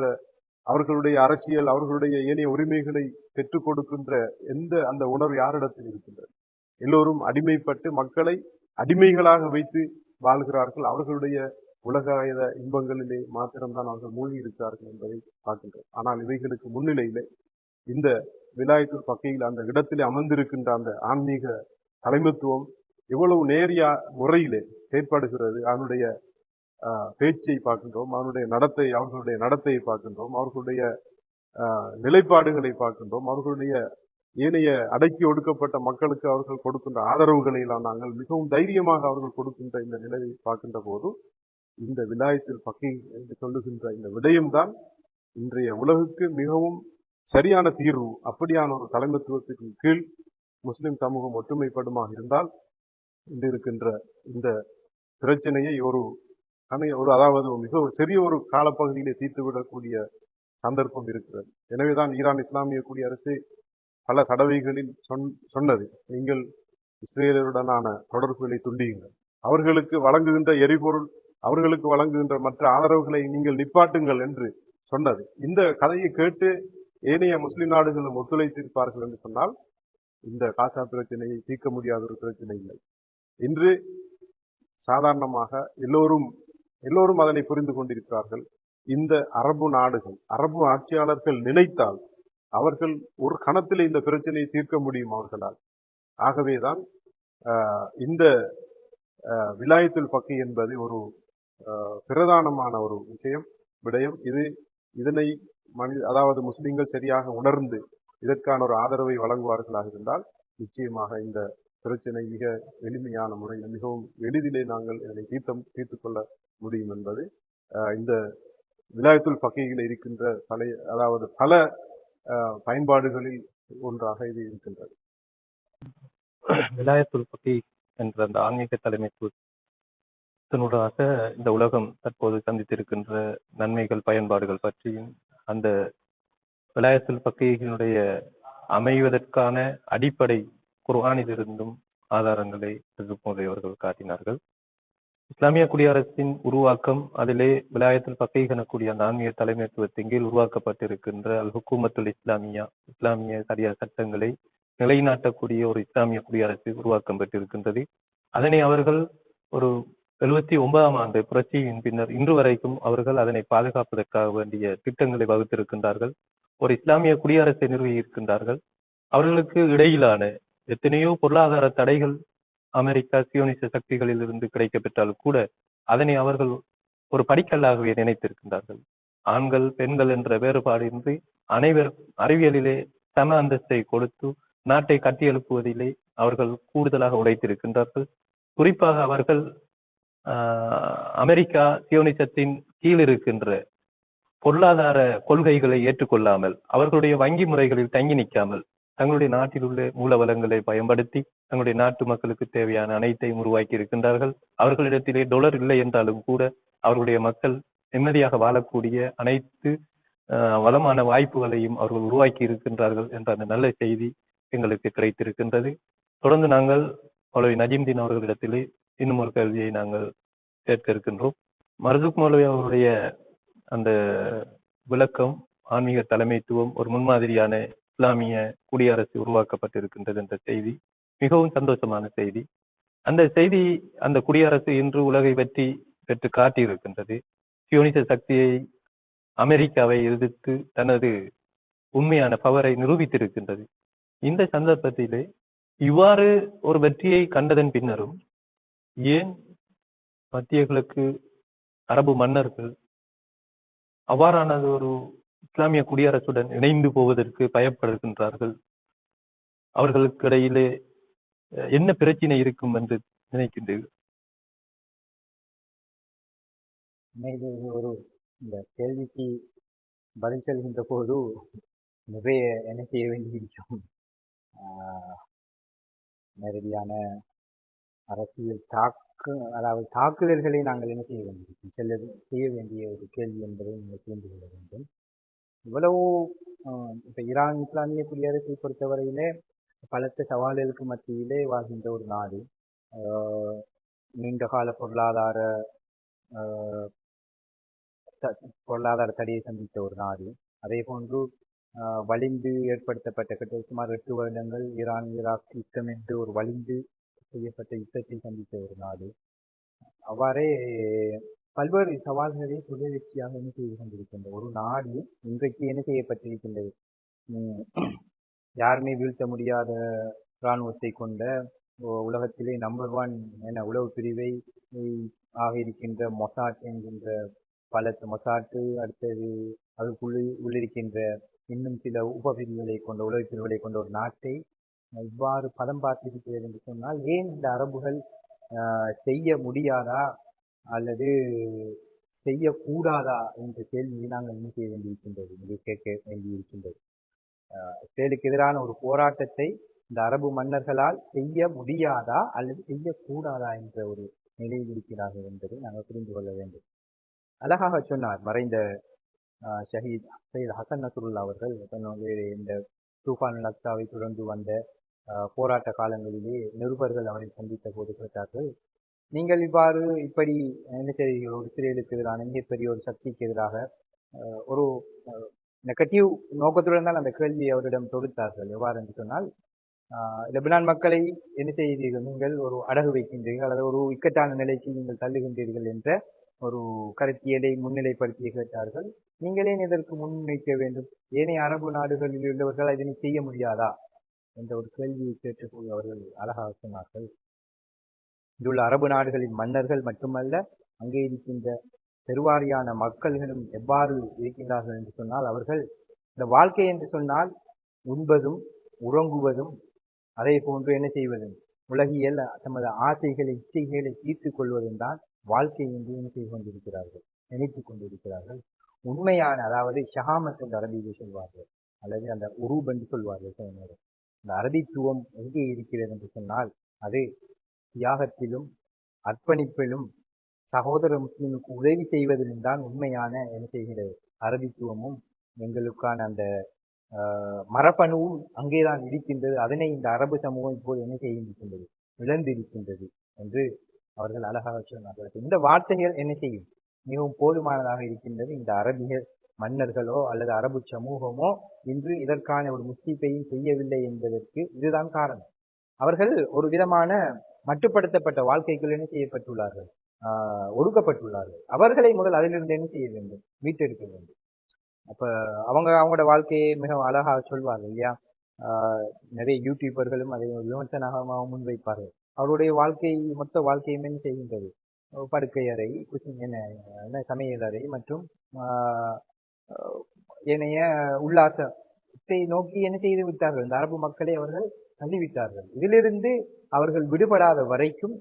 அவர்களுடைய அரசியல், அவர்களுடைய ஏனைய உரிமைகளை பெற்றுக் கொடுக்கின்ற அந்த உணர்வு யாரிடத்தில் இருக்கின்றது? எல்லோரும் அடிமைப்பட்டு மக்களை அடிமைகளாக வைத்து வாழ்கிறார்கள். அவர்களுடைய உலகாயத இன்பங்களிலே மாத்திரம்தான் அவர்கள் மூழ்கி இருக்கிறார்கள் என்பதை பார்க்கின்றோம். ஆனால் இவைகளுக்கு முன்னிலையிலே இந்த விலாயத்துல் பக்கையில் அந்த இடத்திலே அமர்ந்திருக்கின்ற அந்த ஆன்மீக தலைமைத்துவம் எவ்வளவு நேரியா முறையிலே செயற்படுகிறது. அவனுடைய பேச்சை பார்க்கின்றோம், அவனுடைய நடத்தையை பார்க்கின்றோம், அவர்களுடைய நிலைப்பாடுகளை பார்க்கின்றோம், அவர்களுடைய ஏனைய அடக்கி ஒடுக்கப்பட்ட மக்களுக்கு அவர்கள் கொடுக்கின்ற ஆதரவுகளை எல்லாம் நாங்கள் மிகவும் தைரியமாக அவர்கள் கொடுக்கின்ற இந்த நிலையை பார்க்கின்ற போது இந்த விலாயத்தில் பக்கை என்று சொல்லுகின்ற இந்த விடயம்தான் இன்றைய உலகுக்கு மிகவும் சரியான தீர்வு. அப்படியான ஒரு தலைமைத்துவத்துக்கு கீழ் முஸ்லிம் சமூகம் ஒற்றுமைப்படுமாக இருந்தால் இன்று இருக்கின்ற இந்த பிரச்சனையை அதாவது மிக சிறிய ஒரு காலப்பகுதியிலே தீர்த்துவிடக்கூடிய சந்தர்ப்பம் இருக்கிறது. எனவேதான் ஈரான் இஸ்லாமிய குடியரசு பல தடவைகளில் சொன்னது, நீங்கள் இஸ்ரேலுடனான தொடர்புகளை துண்டியுங்கள், அவர்களுக்கு வழங்குகின்ற எரிபொருள், அவர்களுக்கு வழங்குகின்ற மற்ற ஆதரவுகளை நீங்கள் நிப்பாட்டுங்கள் என்று சொன்னது. இந்த கதையை கேட்டு ஏனைய முஸ்லிம் நாடுகளும் ஒத்துழைத்திருப்பார்கள் என்று சொன்னால் இந்த காசா பிரச்சனையை தீர்க்க முடியாத ஒரு பிரச்சனை இல்லை. இன்று சாதாரணமாக எல்லோரும் அதனை புரிந்து கொண்டிருக்கிறார்கள். இந்த அரபு நாடுகள், அரபு ஆட்சியாளர்கள் நினைத்தால் அவர்கள் ஒரு கணத்தில் இந்த பிரச்சனையை தீர்க்க முடியும் அவர்களால். ஆகவேதான் இந்த விலாயத்துல் பக்கை என்பது ஒரு பிரதானமான ஒரு விடயம். இதனை அதாவது முஸ்லிம்கள் சரியாக உணர்ந்து இதற்கான ஒரு ஆதரவை வழங்குவார்களாக இருந்தால் நிச்சயமாக இந்த பிரச்சனை மிக எளிமையான முறையில் மிகவும் எளிதிலே நாங்கள் இதனை தீர்த்து கொள்ள முடியும் என்பது இந்த விலாயத்துல் பக்கையில் இருக்கின்ற அதாவது பல பயன்பாடுகளில் ஒன்றாக இது இருக்கின்றது. விலாயத்துல் பக்கை என்ற அந்த ஆன்மீக தலைமைத்துவத்தினூடாக இந்த உலகம் தற்போது சந்தித்திருக்கின்ற நன்மைகள், பயன்பாடுகள் பற்றியும் அந்த விலாயத்துல் பக்கையினுடைய அமைவதற்கான அடிப்படை குர்ஆனிலிருந்தும் ஆதாரங்களை அவர்கள் காட்டினார்கள். இஸ்லாமிய குடியரசின் உருவாக்கம், அதிலே விலாயத்துல் பக்கை எனக்கூடிய அந்த ஆன்மீக தலைமைத்துவத்தின் கீழ் உருவாக்கப்பட்டிருக்கின்ற அல் ஹுக்கூமத்துல் இஸ்லாமியா, இஸ்லாமிய சரியா சட்டங்களை நிலைநாட்டக்கூடிய ஒரு இஸ்லாமிய குடியரசு உருவாக்கம் பெற்றிருக்கின்றது. அதனை அவர்கள் ஒரு 79ஆம் ஆண்டு புரட்சியின் பின்னர் இன்று வரைக்கும் அவர்கள் அதனை பாதுகாப்பதற்காக வேண்டிய திட்டங்களை வகுத்திருக்கின்றார்கள். ஒரு இஸ்லாமிய குடியரசை நிறுவி இருக்கின்றார்கள். அவர்களுக்கு இடையிலான எத்தனையோ பொருளாதார தடைகள் அமெரிக்கா சியோனிச சக்திகளில் இருந்து கிடைக்கப்பெற்றாலும் கூட அதனை அவர்கள் ஒரு படிக்கல்லாகவே நினைத்திருக்கின்றார்கள். ஆண்கள் பெண்கள் என்ற வேறுபாடின்றி அனைவரும் அறிவியலிலே சம அந்தஸ்தை கொடுத்து நாட்டை கட்டியெழுப்புவதிலே அவர்கள் கூடுதலாக உழைத்திருக்கின்றார்கள். குறிப்பாக அவர்கள் அமெரிக்கா சியோனிசத்தின் கீழ் இருக்கின்ற பொருளாதார கொள்கைகளை ஏற்றுக்கொள்ளாமல், அவர்களுடைய வங்கி முறைகளில் தங்கி நிற்காமல், தங்களுடைய நாட்டில் உள்ள மூலவளங்களை பயன்படுத்தி தங்களுடைய நாட்டு மக்களுக்கு தேவையான அனைத்தையும் உருவாக்கி இருக்கின்றார்கள். அவர்களிடத்திலே டொலர் இல்லை என்றாலும் கூட அவர்களுடைய மக்கள் நிம்மதியாக வாழக்கூடிய அனைத்து வளமான வாய்ப்புகளையும் அவர்கள் உருவாக்கி இருக்கின்றார்கள் என்ற அந்த நல்ல செய்தி எங்களுக்கு கிடைத்திருக்கின்றது. தொடர்ந்து நாங்கள் மௌலவி நஜீம்தீன் அவர்களிடத்திலே இன்னும் ஒரு கேள்வியை நாங்கள் கேட்க இருக்கின்றோம். மர்சூக் மௌலவி அவருடைய அந்த விளக்கம், ஆன்மீக தலைமைத்துவம், ஒரு முன்மாதிரியான இஸ்லாமிய குடியரசு உருவாக்கப்பட்டிருக்கின்றது என்ற செய்தி மிகவும் சந்தோஷமான செய்தி. அந்த செய்தி, அந்த குடியரசு இன்று உலகை பெற்று காட்டியிருக்கின்றது. சியோனிச சக்தியை, அமெரிக்காவை எதிர்த்து தனது உண்மையான பவரை நிரூபித்திருக்கின்றது. இந்த சந்தர்ப்பத்திலே இவ்வாறு ஒரு வெற்றியை கண்டதன் பின்னரும் ஏன் மத்திய கிழக்கு அரபு மன்னர்கள் அவ்வாறான ஒரு இஸ்லாமிய குடியரசுடன் இணைந்து போவதற்கு பயப்படுகின்றார்கள்? அவர்களுக்கு இடையிலே என்ன பிரச்சனை இருக்கும் என்று நினைக்கின்றீர்கள்? இந்த கேள்விக்கு பதில் சொல்கின்ற போது நிறைய என்ன செய்ய வேண்டியிருக்கும். நேரடியான அரசியல் தாக்குதல்களை நாங்கள் என்ன செய்ய வேண்டியிருக்கும், செய்ய வேண்டிய ஒரு கேள்வி என்பதை நீங்கள் புரிந்து கொள்ள வேண்டும். இவ்வளவு இப்ப ஈரான் இஸ்லாமிய குடியரசை பொறுத்தவரையிலே பலத்த சவால்களுக்கு மத்தியிலே வாழ்கின்ற ஒரு நாடு. நீண்டகால ஆஹ், பொருளாதார தடையை சந்தித்த ஒரு நாடு. அதே போன்று வலிந்து ஏற்படுத்தப்பட்ட கிட்ட சுமார் 8 வருடங்கள் ஈரான் ஈராக் யுத்தம் என்று ஒரு வலிந்து செய்யப்பட்ட யுத்தத்தை சந்தித்த ஒரு நாடு. அவ்வாறே பல்வேறு சவால்களை தொடர்ச்சியாக என்ன செய்து கொண்டிருக்கின்ற ஒரு நாடு இன்றைக்கு என்ன செய்யப்பட்டிருக்கின்றது. உம் யாருமே வீழ்த்த முடியாத இராணுவத்தை கொண்ட உலகத்திலே நம்பர் 1 என உளவு பிரிவை ஆக இருக்கின்ற மொசாட் என்கின்ற பல மொசாட்டு, அடுத்தது உள்ளிருக்கின்ற இன்னும் சில உபபிரிவுகளை கொண்ட உளவு பிரிவுகளை கொண்ட ஒரு நாட்டை இவ்வாறு பதம் பார்த்திருக்கிறது என்று சொன்னால், ஏன் இந்த அரபுகள் செய்ய முடியாதா அல்லது செய்யக்கூடாதா என்ற கேள்வியை நாங்கள் என்ன செய்ய வேண்டியிருக்கின்றது, இங்கே கேட்க வேண்டியிருக்கின்றது. இஸ்ரேலுக்கு எதிரான ஒரு போராட்டத்தை இந்த அரபு மன்னர்களால் செய்ய முடியாதா அல்லது செய்யக்கூடாதா என்ற ஒரு நிலையில் இருக்கிறார்கள் என்பதை நாங்கள் புரிந்து கொள்ள வேண்டும். அழகாக சொன்னார் மறைந்த ஷஹீத் சையத் ஹசன் நஸ்ருல்லா அவர்கள் தன்னுடைய இந்த தூஃபானுல் அக்ஸாவை தொடர்ந்து வந்த போராட்ட காலங்களிலே நிருபர்கள் அவரை சந்தித்த போது கேட்டார்கள், நீங்கள் இப்படி என்ன செய்கிறீர்கள், ஒரு இஸ்ரேலுக்கு எதிரான மிகப்பெரிய ஒரு சக்திக்கு எதிராக ஒரு நெகட்டிவ் நோக்கத்துடன் தான் அந்த கேள்வியை அவரிடம் தொடுத்தார்கள். எவ்வாறு என்று சொன்னால், லெபனான் மக்களை என்ன செய்கிறீர்கள், நீங்கள் ஒரு அடகு வைக்கின்றீர்கள் அல்லது ஒரு இக்கட்டான நிலைக்கு நீங்கள் தள்ளுகின்றீர்கள் என்ற ஒரு கருத்தியலை முன்னிலைப்படுத்தி கேட்டார்கள். நீங்களே இதற்கு முன்வைக்க வேண்டும், ஏனைய அரபு நாடுகளில் உள்ளவர்கள் இதனை செய்ய முடியாதா என்ற ஒரு கேள்வியை கேட்டுக்கொண்டு அவர்கள் அழகாக சொன்னார்கள். இங்குள்ள அரபு நாடுகளின் மன்னர்கள் மட்டுமல்ல, அங்கே இருக்கின்ற பெருவாரியான மக்கள்களும் எவ்வாறு இருக்கின்றார்கள் என்று சொன்னால், அவர்கள் இந்த வாழ்க்கை என்று சொன்னால் உண்பதும் உறங்குவதும் அதே போன்று என்ன செய்வதும் உலகியல் தமது ஆசைகளை இச்சைகளை தீர்த்துக் கொள்வதும் தான் வாழ்க்கை என்று என்ன செய்து கொண்டிருக்கிறார்கள், நினைத்துக் கொண்டிருக்கிறார்கள். உண்மையான, அதாவது ஷஹாமத் என்று அரபியில் சொல்வார்கள் அல்லது அந்த உரூப் என்று சொல்வார்கள். இந்த அரபித்துவம் எங்கே இருக்கிறது என்று சொன்னால், அது தியாகத்திலும் அர்ப்பணிப்பிலும் சகோதர முஸ்லிமுக்கு உதவி செய்வதிலும் தான் உண்மையான என்ன செய்கிறது அரபித்துவமும் எங்களுக்கான அந்த மரபணுவும் அங்கேதான் இருக்கின்றது. அதனை இந்த அரபு சமூகம் இப்போது என்ன செய்கின்றது, இழந்திருக்கின்றது என்று அவர்கள் அழகாக சொன்னார்கள். இந்த வார்த்தைகள் என்ன செய்யும், மிகவும் போதுமானதாக இருக்கின்றது. இந்த அரபிய மன்னர்களோ அல்லது அரபு சமூகமோ இன்று இதற்கான ஒரு முஸ்தீப்பையும் செய்யவில்லை என்பதற்கு இதுதான் காரணம். அவர்கள் ஒரு விதமான மட்டுப்படுத்தப்பட்ட வாழ்க்கைகள் என்ன செய்யப்பட்டுள்ளார்கள், ஒடுக்கப்பட்டுள்ளார்கள். அவர்களை முதல் அதிலிருந்து என்ன செய்ய வேண்டும், மீட்டெடுக்க வேண்டும். அப்ப அவங்களோட வாழ்க்கையை மிக அழகாக சொல்வார்கள் இல்லையா. நிறைய யூடியூபர்களும் அதை விமர்சனமாக முன்வைப்பார்கள். அவருடைய மொத்த வாழ்க்கையுமே என்ன செய்கின்றது, படுக்கை அறை, என்ன சமையல் அறை மற்றும் ஏனைய உல்லாசத்தை நோக்கி என்ன செய்து விட்டார்கள். இந்த அரபு மக்களை அவர்கள் தள்ளிவிட்டார்கள். இதிலிருந்து அவர்கள் விடுபடாத வரைக்கும்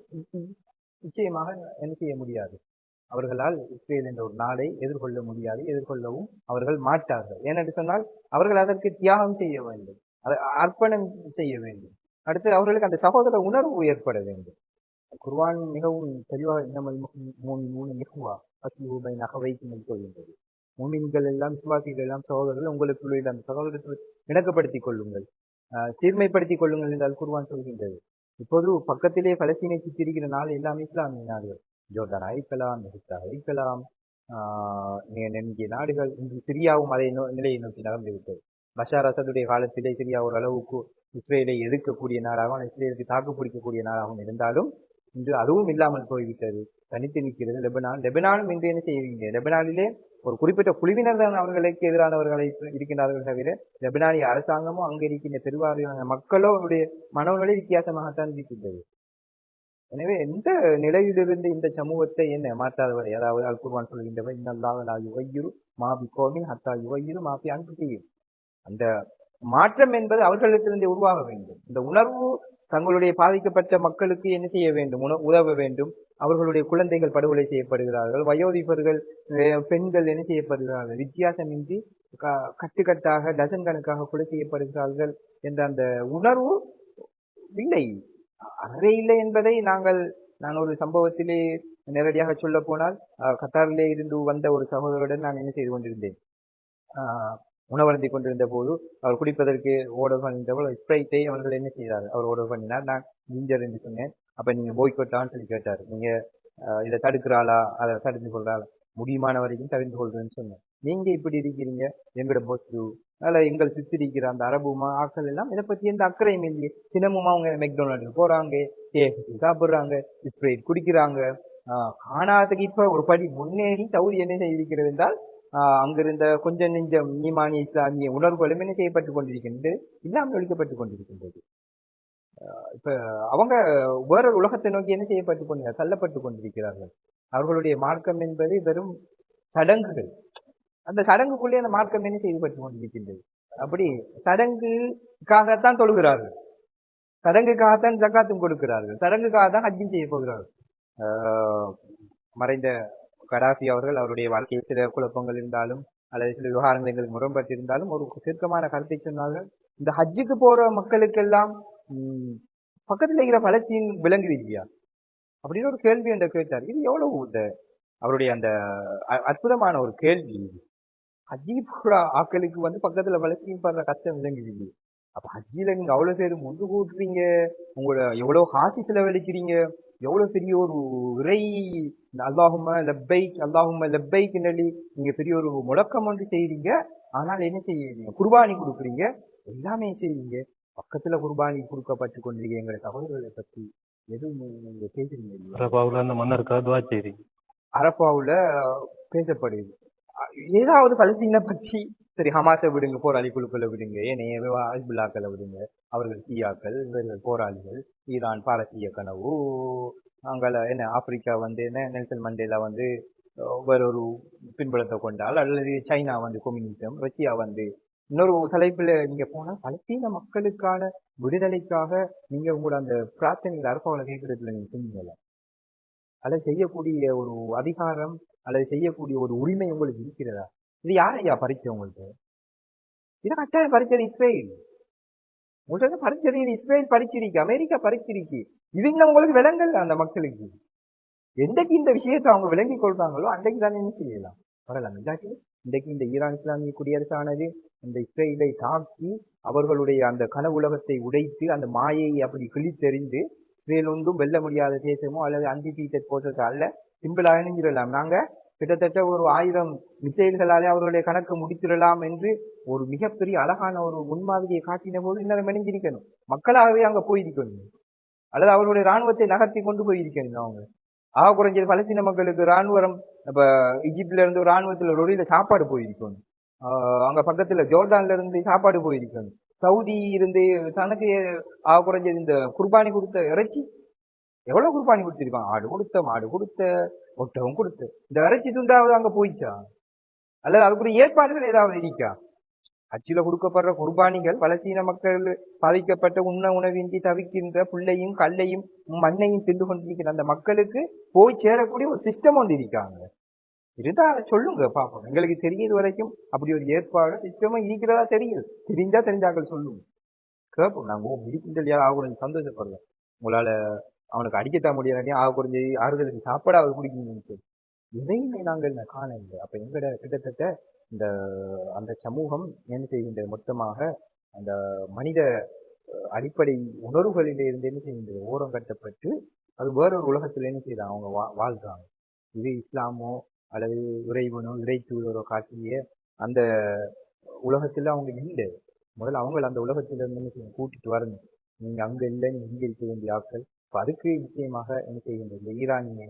நிச்சயமாக என்ன செய்ய முடியாது, அவர்களால் இஸ்ரேல் என்ற ஒரு நாடை எதிர்கொள்ள முடியாது, எதிர்கொள்ளவும் அவர்கள் மாட்டார்கள். ஏனென்று சொன்னால் அவர்கள் அதற்கு தியாகம் செய்ய வேண்டும், அதை அர்ப்பணம் செய்ய வேண்டும். அடுத்து அவர்களுக்கு அந்த சகோதர உணர்வு ஏற்பட வேண்டும். குர்ஆன் மிகவும் தெளிவாக இன்னமல் மூமினூன இஹ்வா அஸ்லிஹு பைன அஹவைக்கும் என்று சொல்கின்றது. மூமின்கள் எல்லாம், விசுவாசிகள் எல்லாம் சகோதரர்கள், உங்களுக்குள்ள அந்த சகோதரத்தை இணக்கப்படுத்திக் கொள்ளுங்கள், சீர்மைப்படுத்திக் கொள்ளுங்கள் என்றால் குர்ஆன் சொல்கின்றது. இப்போது பக்கத்திலே பலஸ்தீனை சுற்றியிருக்கிற நாடு எல்லாமே இஸ்லாமிய நாடுகள். ஜோர்டான் அழிக்கலாம், எகிப்தை அழிக்கலாம், நெருங்கிய நாடுகள். இன்று சிரியாவும் அதே நிலையை நோக்கி நகர்ந்துவிட்டது. பஷார் அசதுடைய காலத்திலே சிரியா ஒரு அளவுக்கு இஸ்ரேலை எதிர்க்கக்கூடிய நாடாகவும் இஸ்ரேலுக்கு தாக்கு பிடிக்கக்கூடிய நாடாகவும் இருந்தாலும் இன்று அதுவும் இல்லாமல் போய்விட்டது, தனித்து நிற்கிறது லெபனான். லெபனானும் இன்று என்ன செய்வீங்க, லெபனானிலே ஒரு குறிப்பிட்ட குழுவினர் தான் அவர்களுக்கு எதிரானவர்களை இருக்கின்றார்கள் தவிர லெபனானிய அரசாங்கமும் அங்கே இருக்கின்ற பெருவாரியான மக்களோ அவருடைய மனோநிலை வித்தியாசமாகத்தான் இருக்கின்றது. எனவே இந்த நிலையிலிருந்து இந்த சமூகத்தை என்ன மாற்றாதவரை, அதாவது அல் குர்ஆன் சொல்கின்றவர் இன்னல்லாஹ லா யுகையிரு மா பிகௌமின் ஹத்தா யுகையிரு மா பி அன்ஃபுஸிஹிம். அந்த மாற்றம் என்பது அவர்களிடத்திலிருந்து உருவாக வேண்டும். இந்த உணர்வு தங்களுடைய பாதிக்கப்பட்ட மக்களுக்கு என்ன செய்ய வேண்டும், உதவ வேண்டும். அவர்களுடைய குழந்தைகள் படுகொலை செய்யப்படுகிறார்கள், வயோதிபர்கள், பெண்கள் என்ன செய்யப்படுகிறார்கள், வித்தியாசமின்றி கட்டுக்கட்டாக டசன் கணக்காக கொலை செய்யப்படுகிறார்கள் என்ற அந்த உணர்வு இல்லை, அறவே இல்லை என்பதை நான் ஒரு சம்பவத்திலே நேரடியாக சொல்ல போனால், கத்தாரிலே இருந்து வந்த ஒரு சகோதரருடன் நான் என்ன செய்து கொண்டிருந்தேன், உணவருந்தி கொண்டிருந்த போது அவர் குடிப்பதற்கு ஆர்டர் பண்ணிட்டவள் ஸ்ப்ரைட்டை அவர்கள் என்ன செய்தார்கள், அவர் ஆர்டர் பண்ணினார். நான் ஜிஞ்சர் என்று சொன்னேன். அப்ப நீங்க போய்கொட்டான்னு சொல்லி கேட்டாரு. நீங்க இதை தடுக்கிறாளா, அதை தடுத்து கொள்றாளா? முடியுமான வரைக்கும் தவிர்த்து கொள்றேன்னு சொன்னேன். நீங்க இப்படி இருக்கிறீங்க, எங்கட போஸ்டு அதனால எங்கள் சுத்தி இருக்கிற அந்த அரபுமா ஆக்கள் எல்லாம் இதை பத்தி எந்த அக்கறையும் இல்லையே. தினமும் அவங்க மெக்டொனால்டு போறாங்க, கேஎஃப்சி சாப்பிடுறாங்க, ஸ்ப்ரைட் குடிக்கிறாங்க. ஆனாதுக்கு இப்ப ஒரு படி முன்னேறி சவுதி என்ன செய்திருக்கிறது என்றால் அங்கிருந்த கொஞ்சம் நெஞ்சம் ஈமானிய இஸ்லாமிய உணர்வுகளும் என்ன செய்யப்பட்டு கொண்டிருக்கின்றது, இல்லாமல் ஒழிக்கப்பட்டு கொண்டிருக்கின்றது. இப்ப அவங்க வேற உலகத்தை நோக்கி என்ன செய்யப்பட்டு கொண்டு தள்ளப்பட்டு கொண்டிருக்கிறார்கள். அவர்களுடைய மார்க்கம் என்பது வெறும் சடங்குகள். அந்த சடங்குக்குள்ளே அந்த மார்க்கம் என்ன செய்யப்பட்டு கொண்டிருக்கின்றது. அப்படி சடங்குக்காகத்தான் தொழுகிறார்கள், சடங்குக்காகத்தான் ஜக்காத்தும் கொடுக்கிறார்கள், சடங்குக்காக தான் ஹஜ்ஜும் செய்ய போகிறார்கள். மறைந்த கடாஃபி அவர்கள் அவருடைய வாழ்க்கையில் சில குழப்பங்கள் இருந்தாலும் அல்லது சில விவகாரங்கள் எங்களுக்கு முரண்பட்டிருந்தாலும் ஒரு தீர்க்கமான கருத்தை சொன்னார்கள். இந்த ஹஜ்ஜுக்கு போற மக்களுக்கெல்லாம் பக்கத்தில் இருக்கிற பலஸ்தீன் விளங்குது இல்லையா அப்படின்னு ஒரு கேள்வி என்ற கேட்டார். இது எவ்வளவு அவருடைய அந்த அற்புதமான ஒரு கேள்வி. ஹஜ்ஜி போற ஆக்களுக்கு பக்கத்துல பலஸ்தீன் படுற கஷ்டம் விளங்குது இல்லையா? அப்ப ஹஜ்ஜில நீங்க அவ்வளவு பேர் ஒன்று கூட்டுறீங்க, உங்களோட எவ்வளவு காசு செலவழிக்கிறீங்க, எவ்வளவு பெரிய ஒரு இறை அல்லாஹும்ம லப்பைக் அல்லாஹும்ம லப்பைக் சொல்லி நீங்க பெரிய ஒரு முழக்கம் ஒன்று செய்றீங்க. ஆனால் என்ன செய்யறீங்க? குர்பானி கொடுக்குறீங்க, எல்லாமே செய்வீங்க. பக்கத்துல குர்பானி கொடுக்கப்பட்டு கொண்டிருக்க எங்களை சகோதரர்களை பத்தி எதுவும் நீங்க பேசுறீங்க? அரபாவுல அந்த மன்னருக்கா துவா செய்றீங்க? அரபாவுல பேசப்படுது ஏதாவது பலஸ்தீனை பற்றி. சரி, ஹமாஸை விடுங்க, போராளி குழுக்களை விடுங்க, ஏனைய ஹிஸ்புல்லாக்களை விடுங்க, அவர்கள் ஷியாக்கள், இவர்கள் போராளிகள், ஈரான் பாரசீக கனவு, அங்கே என்ன ஆப்பிரிக்கா என்ன நெல்சன் மண்டேலா வேறொரு பின்புலத்தை கொண்டால், அல்லது சைனா கம்யூனிசம், ரஷ்யா இன்னொரு தலைப்புல நீங்க போனா பலஸ்தீன மக்களுக்கான விடுதலைக்காக நீங்க உங்களோட அந்த பிரார்த்தனைகள் அரபாவில் கேட்கறதுல நீங்க செஞ்சீங்கல்ல, அதை செய்யக்கூடிய ஒரு அதிகாரம் அல்லது செய்யக்கூடிய ஒரு உரிமை உங்களுக்கு இருக்கிறதா? இது யார் ஐயா பறிச்சு உங்களுக்கு? இதை கட்டாயம் பறிச்சது இஸ்ரேல். உங்களுக்கு பறிச்சது இஸ்ரேல் பறிச்சிருக்கு, அமெரிக்கா பறிச்சிருக்கு. இது இன்னும் உங்களுக்கு விளங்கல் அந்த மக்களுக்கு. எந்தக்கு இந்த விஷயத்தை அவங்க விளங்கி கொள்றாங்களோ அன்றைக்கு தானே என்ன செய்யலாம், வரலாம். இல்லாட்டி இன்றைக்கு இந்த ஈரான் இஸ்லாமிய குடியரசானது இந்த இஸ்ரேலை தாக்கி அவர்களுடைய அந்த கனவுலகத்தை உடைத்து அந்த மாயையை அப்படி கிழித்தெறிந்து இஸ்ரேல் ஒன்றும் வெல்ல முடியாத தேசமோ அல்லது அன்டிபீட்டட் போர்சஸ் அல்ல, சிம்பிளாக நினைஞ்சிடலாம். நாங்க கிட்டத்தட்ட ஒரு 1000 மிசைல்களாலே அவர்களுடைய கணக்கு முடிச்சிடலாம் என்று ஒரு மிகப்பெரிய அழகான ஒரு முன்மாதிரியை காட்டின போது இன்னும் மெனிஞ்சிருக்கணும். மக்களாகவே அங்க போயிருக்கணும், அல்லது அவர்களுடைய இராணுவத்தை நகர்த்தி கொண்டு போயிருக்கணும். அவங்க குறைஞ்சது பலஸ்தீன மக்களுக்கு இராணுவம் இப்ப ஈஜிப்ட்ல இருந்து ஒரு இராணுவத்துல ரொடியில சாப்பாடு போயிருக்கணும், அங்க பக்கத்துல ஜோர்டான்ல இருந்து சாப்பாடு போயிருக்கணும், சவுதி இருந்து தனக்கு குறைஞ்சது இந்த குர்பானி கொடுத்த இறைச்சி எவ்வளவு குர்பானி கொடுத்திருக்கான், ஆடு கொடுத்த, மாடு கொடுத்த, ஒட்டகம் கொடுத்த, இந்த இறைச்சி துண்டாவது அங்க போயிச்சா? அல்லது அதுக்குரிய ஏற்பாடுகள் ஏதாவது இருக்கா? அச்சில கொடுக்கப்படுற குர்பானிகள் பலஸ்தீன மக்கள் பாதிக்கப்பட்ட உணவின்றி தவிக்கின்ற புள்ளையும் கல்லையும் மண்ணையும் தின்று கொண்டிருக்கிற அந்த மக்களுக்கு போய் சேரக்கூடிய ஒரு சிஸ்டம் ஒன்று இருக்காங்க. இருந்தா சொல்லுங்க பாப்போம். எங்களுக்கு தெரியுது வரைக்கும் அப்படி ஒரு ஏற்பாடு சிஸ்டமும் இருக்கிறதா தெரியுது. தெரிஞ்சாக்கள் சொல்லுங்க, கேட்போம். நாங்க இருக்கின்ற ஆகுறது சந்தோஷப்படுறோம். உங்களால அவனுக்கு அடிக்கத்தான் முடியாது, குறைஞ்சி ஆறுதலுக்கு சாப்பாடு அவர் குடிக்கணும்னு எதையுமே நாங்கள் காணவில்லை. அப்ப எங்கட கிட்டத்தட்ட இந்த அந்த சமூகம் என்ன செய்கின்றது, மொத்தமாக அந்த மனித அடிப்படை உணர்வுகளிலே இருந்து என்ன செய்கின்றது, ஓரம் கட்டப்பட்டு அது வேறொரு உலகத்துல என்ன செய்யறாங்க, அவங்க வாழ்றாங்க. இது இஸ்லாமோ அல்லது இறைவனோ இறை தூதரோ காட்டிய அந்த உலகத்துல அவங்க இல்லை. முதல்ல அவங்க அந்த உலகத்துல இருந்து கூட்டிட்டு வரணும். நீங்க அங்க இல்லை, நீங்க இங்க இருக்க வேண்டிய ஆட்கள். அதுக்கு நிச்சயமாக என்ன செய்கின்றது, இந்த ஈரானிய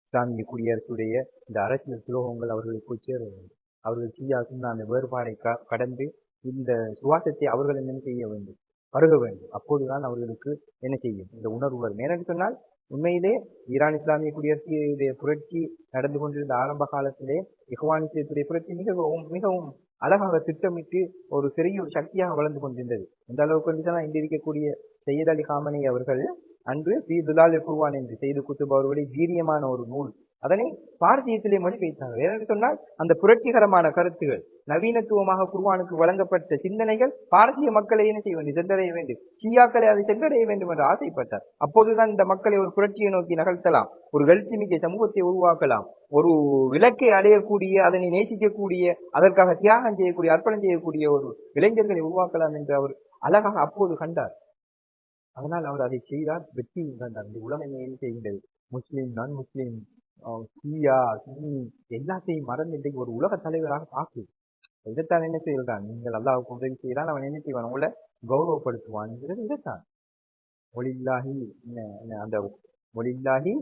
இஸ்லாமிய குடியரசுடைய இந்த அரசியல் துரோகங்கள் அவர்களை போய் சேர வேண்டும். அவர்கள் செய்யாத அந்த வேறுபாடை கடந்து இந்த சுவாசத்தை அவர்கள் என்ன செய்ய வேண்டும், பருக வேண்டும். அப்போதுதான் அவர்களுக்கு என்ன செய்யும், இந்த உணர்வு வரும். ஏனென்று சொன்னால் உண்மையிலே ஈரான் இஸ்லாமிய குடியரசுடைய புரட்சி நடந்து கொண்டிருந்த ஆரம்ப காலத்திலே இஹ்வானிசத்துடைய புரட்சி மிகவும் மிகவும் அழகாக திட்டமிட்டு ஒரு பெரிய ஒரு சக்தியாக வளர்ந்து கொண்டிருந்தது. இந்த அளவுக்கு தான் இன்று இருக்கக்கூடிய சையத் அலி காமனி அவர்கள் அன்று பி துலால் குர்வான் என்று செய்து குத்துப் அவர்களுடைய வீரியமான ஒரு நூல், அதனை பாரசீகத்திலே மொழிபெயர்த்தார்கள். ஏனென்று சொன்னால் அந்த புரட்சிகரமான கருத்துகள், நவீனத்துவமாக குர்வானுக்கு வழங்கப்பட்ட சிந்தனைகள் பாரசீக மக்களை என்ன செய்ய வேண்டும், சென்றடைய வேண்டும், ஷியாக்களை அதை சென்றடைய வேண்டும் என்று ஆசைப்பட்டார். அப்போதுதான் இந்த மக்களை ஒரு புரட்சியை நோக்கி நகர்த்தலாம், ஒரு எழுச்சி மிக்க சமூகத்தை உருவாக்கலாம், ஒரு இலக்கை அடையக்கூடிய, அதனை நேசிக்கக்கூடிய, அதற்காக தியாகம் செய்யக்கூடிய, அர்ப்பணம் செய்யக்கூடிய ஒரு இளைஞர்களை உருவாக்கலாம் என்று அவர் அழகாக அப்போது கண்டார். அதனால் அவர் அதை செய்தால் வெற்றி கண்டார். இந்த உலகம் என்ன செய்கின்றது? முஸ்லீம், நான் முஸ்லீம், ஷியா, சுன்னி எல்லாத்தையும் மறந்து இன்றைக்கு ஒரு உலக தலைவராக பார்க்குது. இதைத்தான் என்ன செய்யறான்? நீங்கள் அல்லாஹ்வுக்கு உதவி செய்தால் அவன் என்ன செய்வான்? உங்களை கௌரவப்படுத்துவான்ங்கிறது இதைத்தான். ஒலில்லாஹி அந்த ஒலில்லாஹி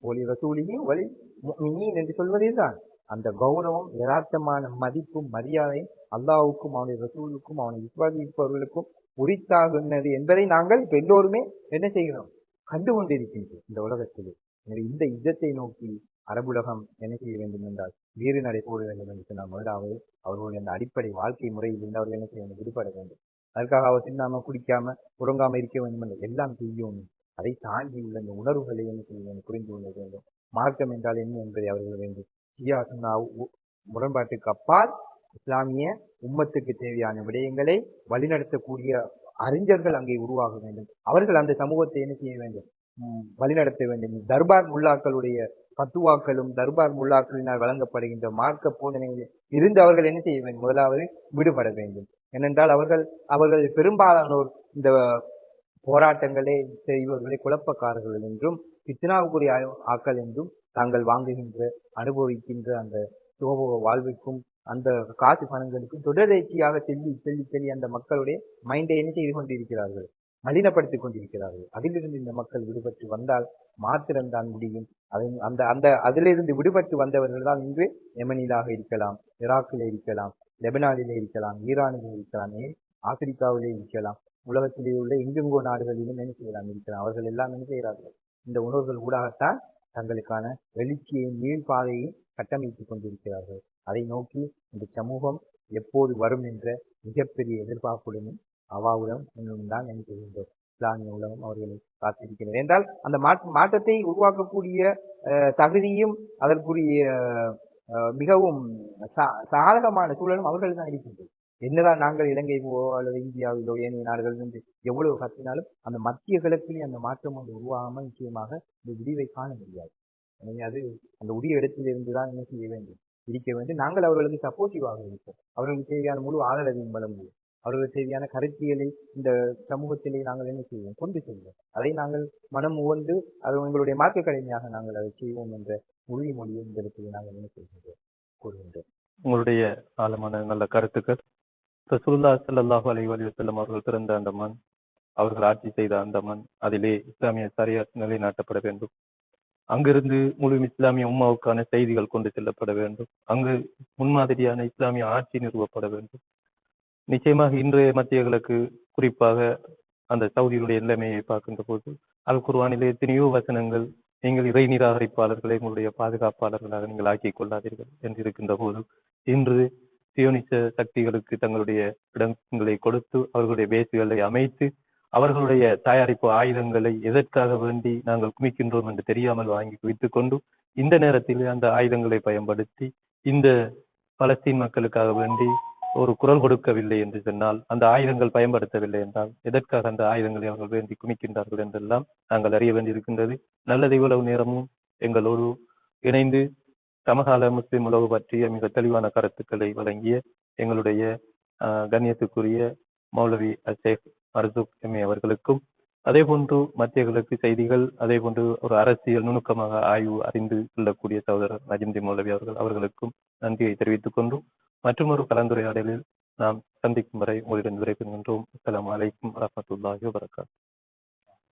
ஒலி ரசூலிஹி ஒலி முஃமினீன் என்று சொல்வதே தான். அந்த கௌரவம், யதார்த்தமான மதிப்பும் மரியாதையும் அல்லாஹ்வுக்கும் அவனுடைய ரசூலுக்கும் அவனை விசுவாசிப்பவர்களுக்கும் உரித்தாகுன்னது என்பதை நாங்கள் இப்ப எல்லோருமே என்ன செய்கிறோம்? கண்டு கொண்டிருக்கின்றோம் இந்த உலகத்திலே. எனவே இந்த யுத்தத்தை நோக்கி அரபுலகம் என்ன செய்ய வேண்டும் என்றால் வீறு நடை போட வேண்டும் என்று சொன்னால் முதலாவது அவர்களுடைய அந்த அடிப்படை வாழ்க்கை முறையில் இருந்து அவர்கள் என்ன செய்ய வேண்டும்? விடுபட வேண்டும். அதுக்காக அவர் தின்னாம குடிக்காம உறங்காம இருக்க வேண்டும் என்று எல்லாம் செய்யணும். அதை தாண்டி உள்ள இந்த உணர்வுகளை என்ன செய்ய வேண்டும்? புரிந்து கொள்ள வேண்டும். மார்க்கம் என்றால் என்ன என்பதை அவர்கள் வேண்டும். ஷியா சுன்னா முரண்பாட்டுக்கு அப்பால் இஸ்லாமிய உம்மத்துக்கு தேவையான விடயங்களை வழிநடத்தக்கூடிய அறிஞர்கள் அங்கே உருவாக வேண்டும். அவர்கள் அந்த சமூகத்தை என்ன செய்ய வேண்டும்? வழிநடத்த வேண்டும். தர்பார் முல்லாக்களுடைய பத்துவாக்களும் தர்பார் முல்லாக்களினால் வழங்கப்படுகின்ற மார்க்க போதனைகளில் இருந்து அவர்கள் என்ன செய்ய வேண்டும்? முதலாவது விடுபட வேண்டும். ஏனென்றால் அவர்கள் பெரும்பாலானோர் இந்த போராட்டங்களே செய்வர்களை குழப்பக்காரர்கள் என்றும் பித்னாவுக்குரிய ஆக்கள் என்றும் தாங்கள் வாங்குகின்ற அனுபவிக்கின்ற அந்த சுகபோக வாழ்வுக்கும் அந்த காசு பணங்களுக்கும் தொடர்ச்சியாக செல்லி அந்த மக்களுடைய மைண்டை என்ன செய்து கொண்டிருக்கிறார்கள்? மலினப்படுத்திக் கொண்டிருக்கிறார்கள். அதிலிருந்து இந்த மக்கள் விடுபட்டு வந்தால் மாத்திரம்தான் முடியும். அதிலிருந்து விடுபட்டு வந்தவர்கள் தான் இன்று யெமனிலாக இருக்கலாம், ஈராக்கிலே இருக்கலாம், லெபனானிலே இருக்கலாம், ஈரானிலே இருக்கலாம், ஆப்பிரிக்காவிலே இருக்கலாம், உலகத்திலே உள்ள எங்கெங்கோ நாடுகளிலும் என்ன செய்யலாம் இருக்கலாம். அவர்கள் எல்லாம் என்ன செய்கிறார்கள்? இந்த உணர்வுகள் ஊடாகத்தான் தங்களுக்கான எழுச்சியையும் நீள்பாதையையும் கட்டமைத்துக் கொண்டிருக்கிறார்கள். அதை நோக்கி இந்த சமூகம் எப்போது வரும் என்ற மிகப்பெரிய எதிர்பார்ப்புடனும் அவாவுடன் தான் என்ன செய்கின்றோம்? இஸ்லாமிய உலகம் அவர்களை காத்திருக்கிறது என்றால் அந்த மாற்றத்தை உருவாக்கக்கூடிய தகுதியும் அதற்குரிய மிகவும் சாதகமான சூழலும் அவர்கள் தான் இருக்கின்றது. என்னதான் நாங்கள் இலங்கைக்கோ அல்லது இந்தியாவிலோ ஏனைய நாடுகளிலிருந்து எவ்வளவு கத்தினாலும் அந்த மத்திய கிழக்கிலே அந்த மாற்றம் ஒன்று உருவாகாமல் நிச்சயமாக இந்த விடிவை காண முடியாது. எனவே அது அந்த உரிய இடத்திலிருந்து தான் என்ன செய்ய வேண்டும்? இருக்க வேண்டும். நாங்கள் அவர்களுக்கு சப்போர்ட்டிவாக இருப்போம். அவர்களுக்கு தேவையான முழு ஆதரவையும் வழங்குவோம். அவர்களுக்கு தேவையான கருத்தியலை இந்த சமூகத்திலே நாங்கள் என்ன செய்வோம்? கொண்டு செல்வோம். அதை நாங்கள் மனம் உவந்து அது எங்களுடைய மார்க்க கடமையாக நாங்கள் அதை செய்வோம் என்ற உறுதிமொழியை இந்த இடத்திலே நாங்கள் என்ன செய்கின்றோம்? கூறுகின்றோம். உங்களுடைய ஆழமான நல்ல கருத்துக்கள். ரசூலுல்லாஹி ஸல்லல்லாஹு அலைஹி வஸல்லம் அவர்கள் பிறந்த அந்த மண், அவர்கள் ஆட்சி செய்த அந்த மண், அதிலே இஸ்லாமிய ஷரியத் நிலைநாட்டப்பட வேண்டும். அங்கிருந்து முழு இஸ்லாமிய உம்மாவுக்கான செய்திகள் கொண்டு செல்லப்பட வேண்டும். அங்கு முன்மாதிரியான இஸ்லாமிய ஆட்சி நிறுவப்பட வேண்டும். நிச்சயமாக இன்றைய மத்திய கிழக்கு, குறிப்பாக அந்த சவுதியுடைய நிலைமையை பார்க்கின்ற போது அல் குர்ஆனிலே எத்தனையோ வசனங்கள், நீங்கள் இறை நிராகரிப்பாளர்களை உங்களுடைய பாதுகாப்பாளர்களாக நீங்கள் ஆக்கிக் கொள்ளாதீர்கள் என்று இருக்கின்ற போது, இன்று சியோனிச சக்திகளுக்கு தங்களுடைய இடங்களை கொடுத்து அவர்களுடைய பேசுகளை அமைத்து அவர்களுடைய தயாரிப்பு ஆயுதங்களை எதற்காக வேண்டி நாங்கள் குமிக்கின்றோம் என்று தெரியாமல் வாங்கி குவித்துக் கொண்டு இந்த நேரத்தில் அந்த ஆயுதங்களை பயன்படுத்தி இந்த பலஸ்தீன் மக்களுக்காக வேண்டி ஒரு குரல் கொடுக்கவில்லை என்று சொன்னால், அந்த ஆயுதங்கள் பயன்படுத்தவில்லை என்றால் எதற்காக அந்த ஆயுதங்களை அவர்கள் வேண்டி குமிக்கின்றார்கள் என்றெல்லாம் நாங்கள் அறிய வேண்டியிருக்கின்றது. நல்லது, இவ்வளவு நேரமும் எங்களோடு இணைந்து சமகால முஸ்லிம் உலகு பற்றிய மிக தெளிவான கருத்துக்களை வழங்கிய எங்களுடைய கண்ணியத்துக்குரிய மௌலவி ஷேக் மர்சூக் எம்ஏ அவர்களுக்கும், அதே போன்று மத்திய கிழக்கு செய்திகள், அதே போன்று ஒரு அரசியல் நுணுக்கமாக ஆய்வு அறிந்து கொள்ளக்கூடிய சகோதரர் நஜிம்தீன் மௌலவி அவர்களுக்கும் நன்றியை தெரிவித்துக் கொண்டு மற்றும் ஒரு கலந்துரையாடலில் நாம் சந்திக்கும் வரை உங்களிடம் விடைபெறுகின்றோம். அஸ்ஸலாமு அலைக்கும் வரஹ்மத்துல்லாஹி வபரகாத்துஹு.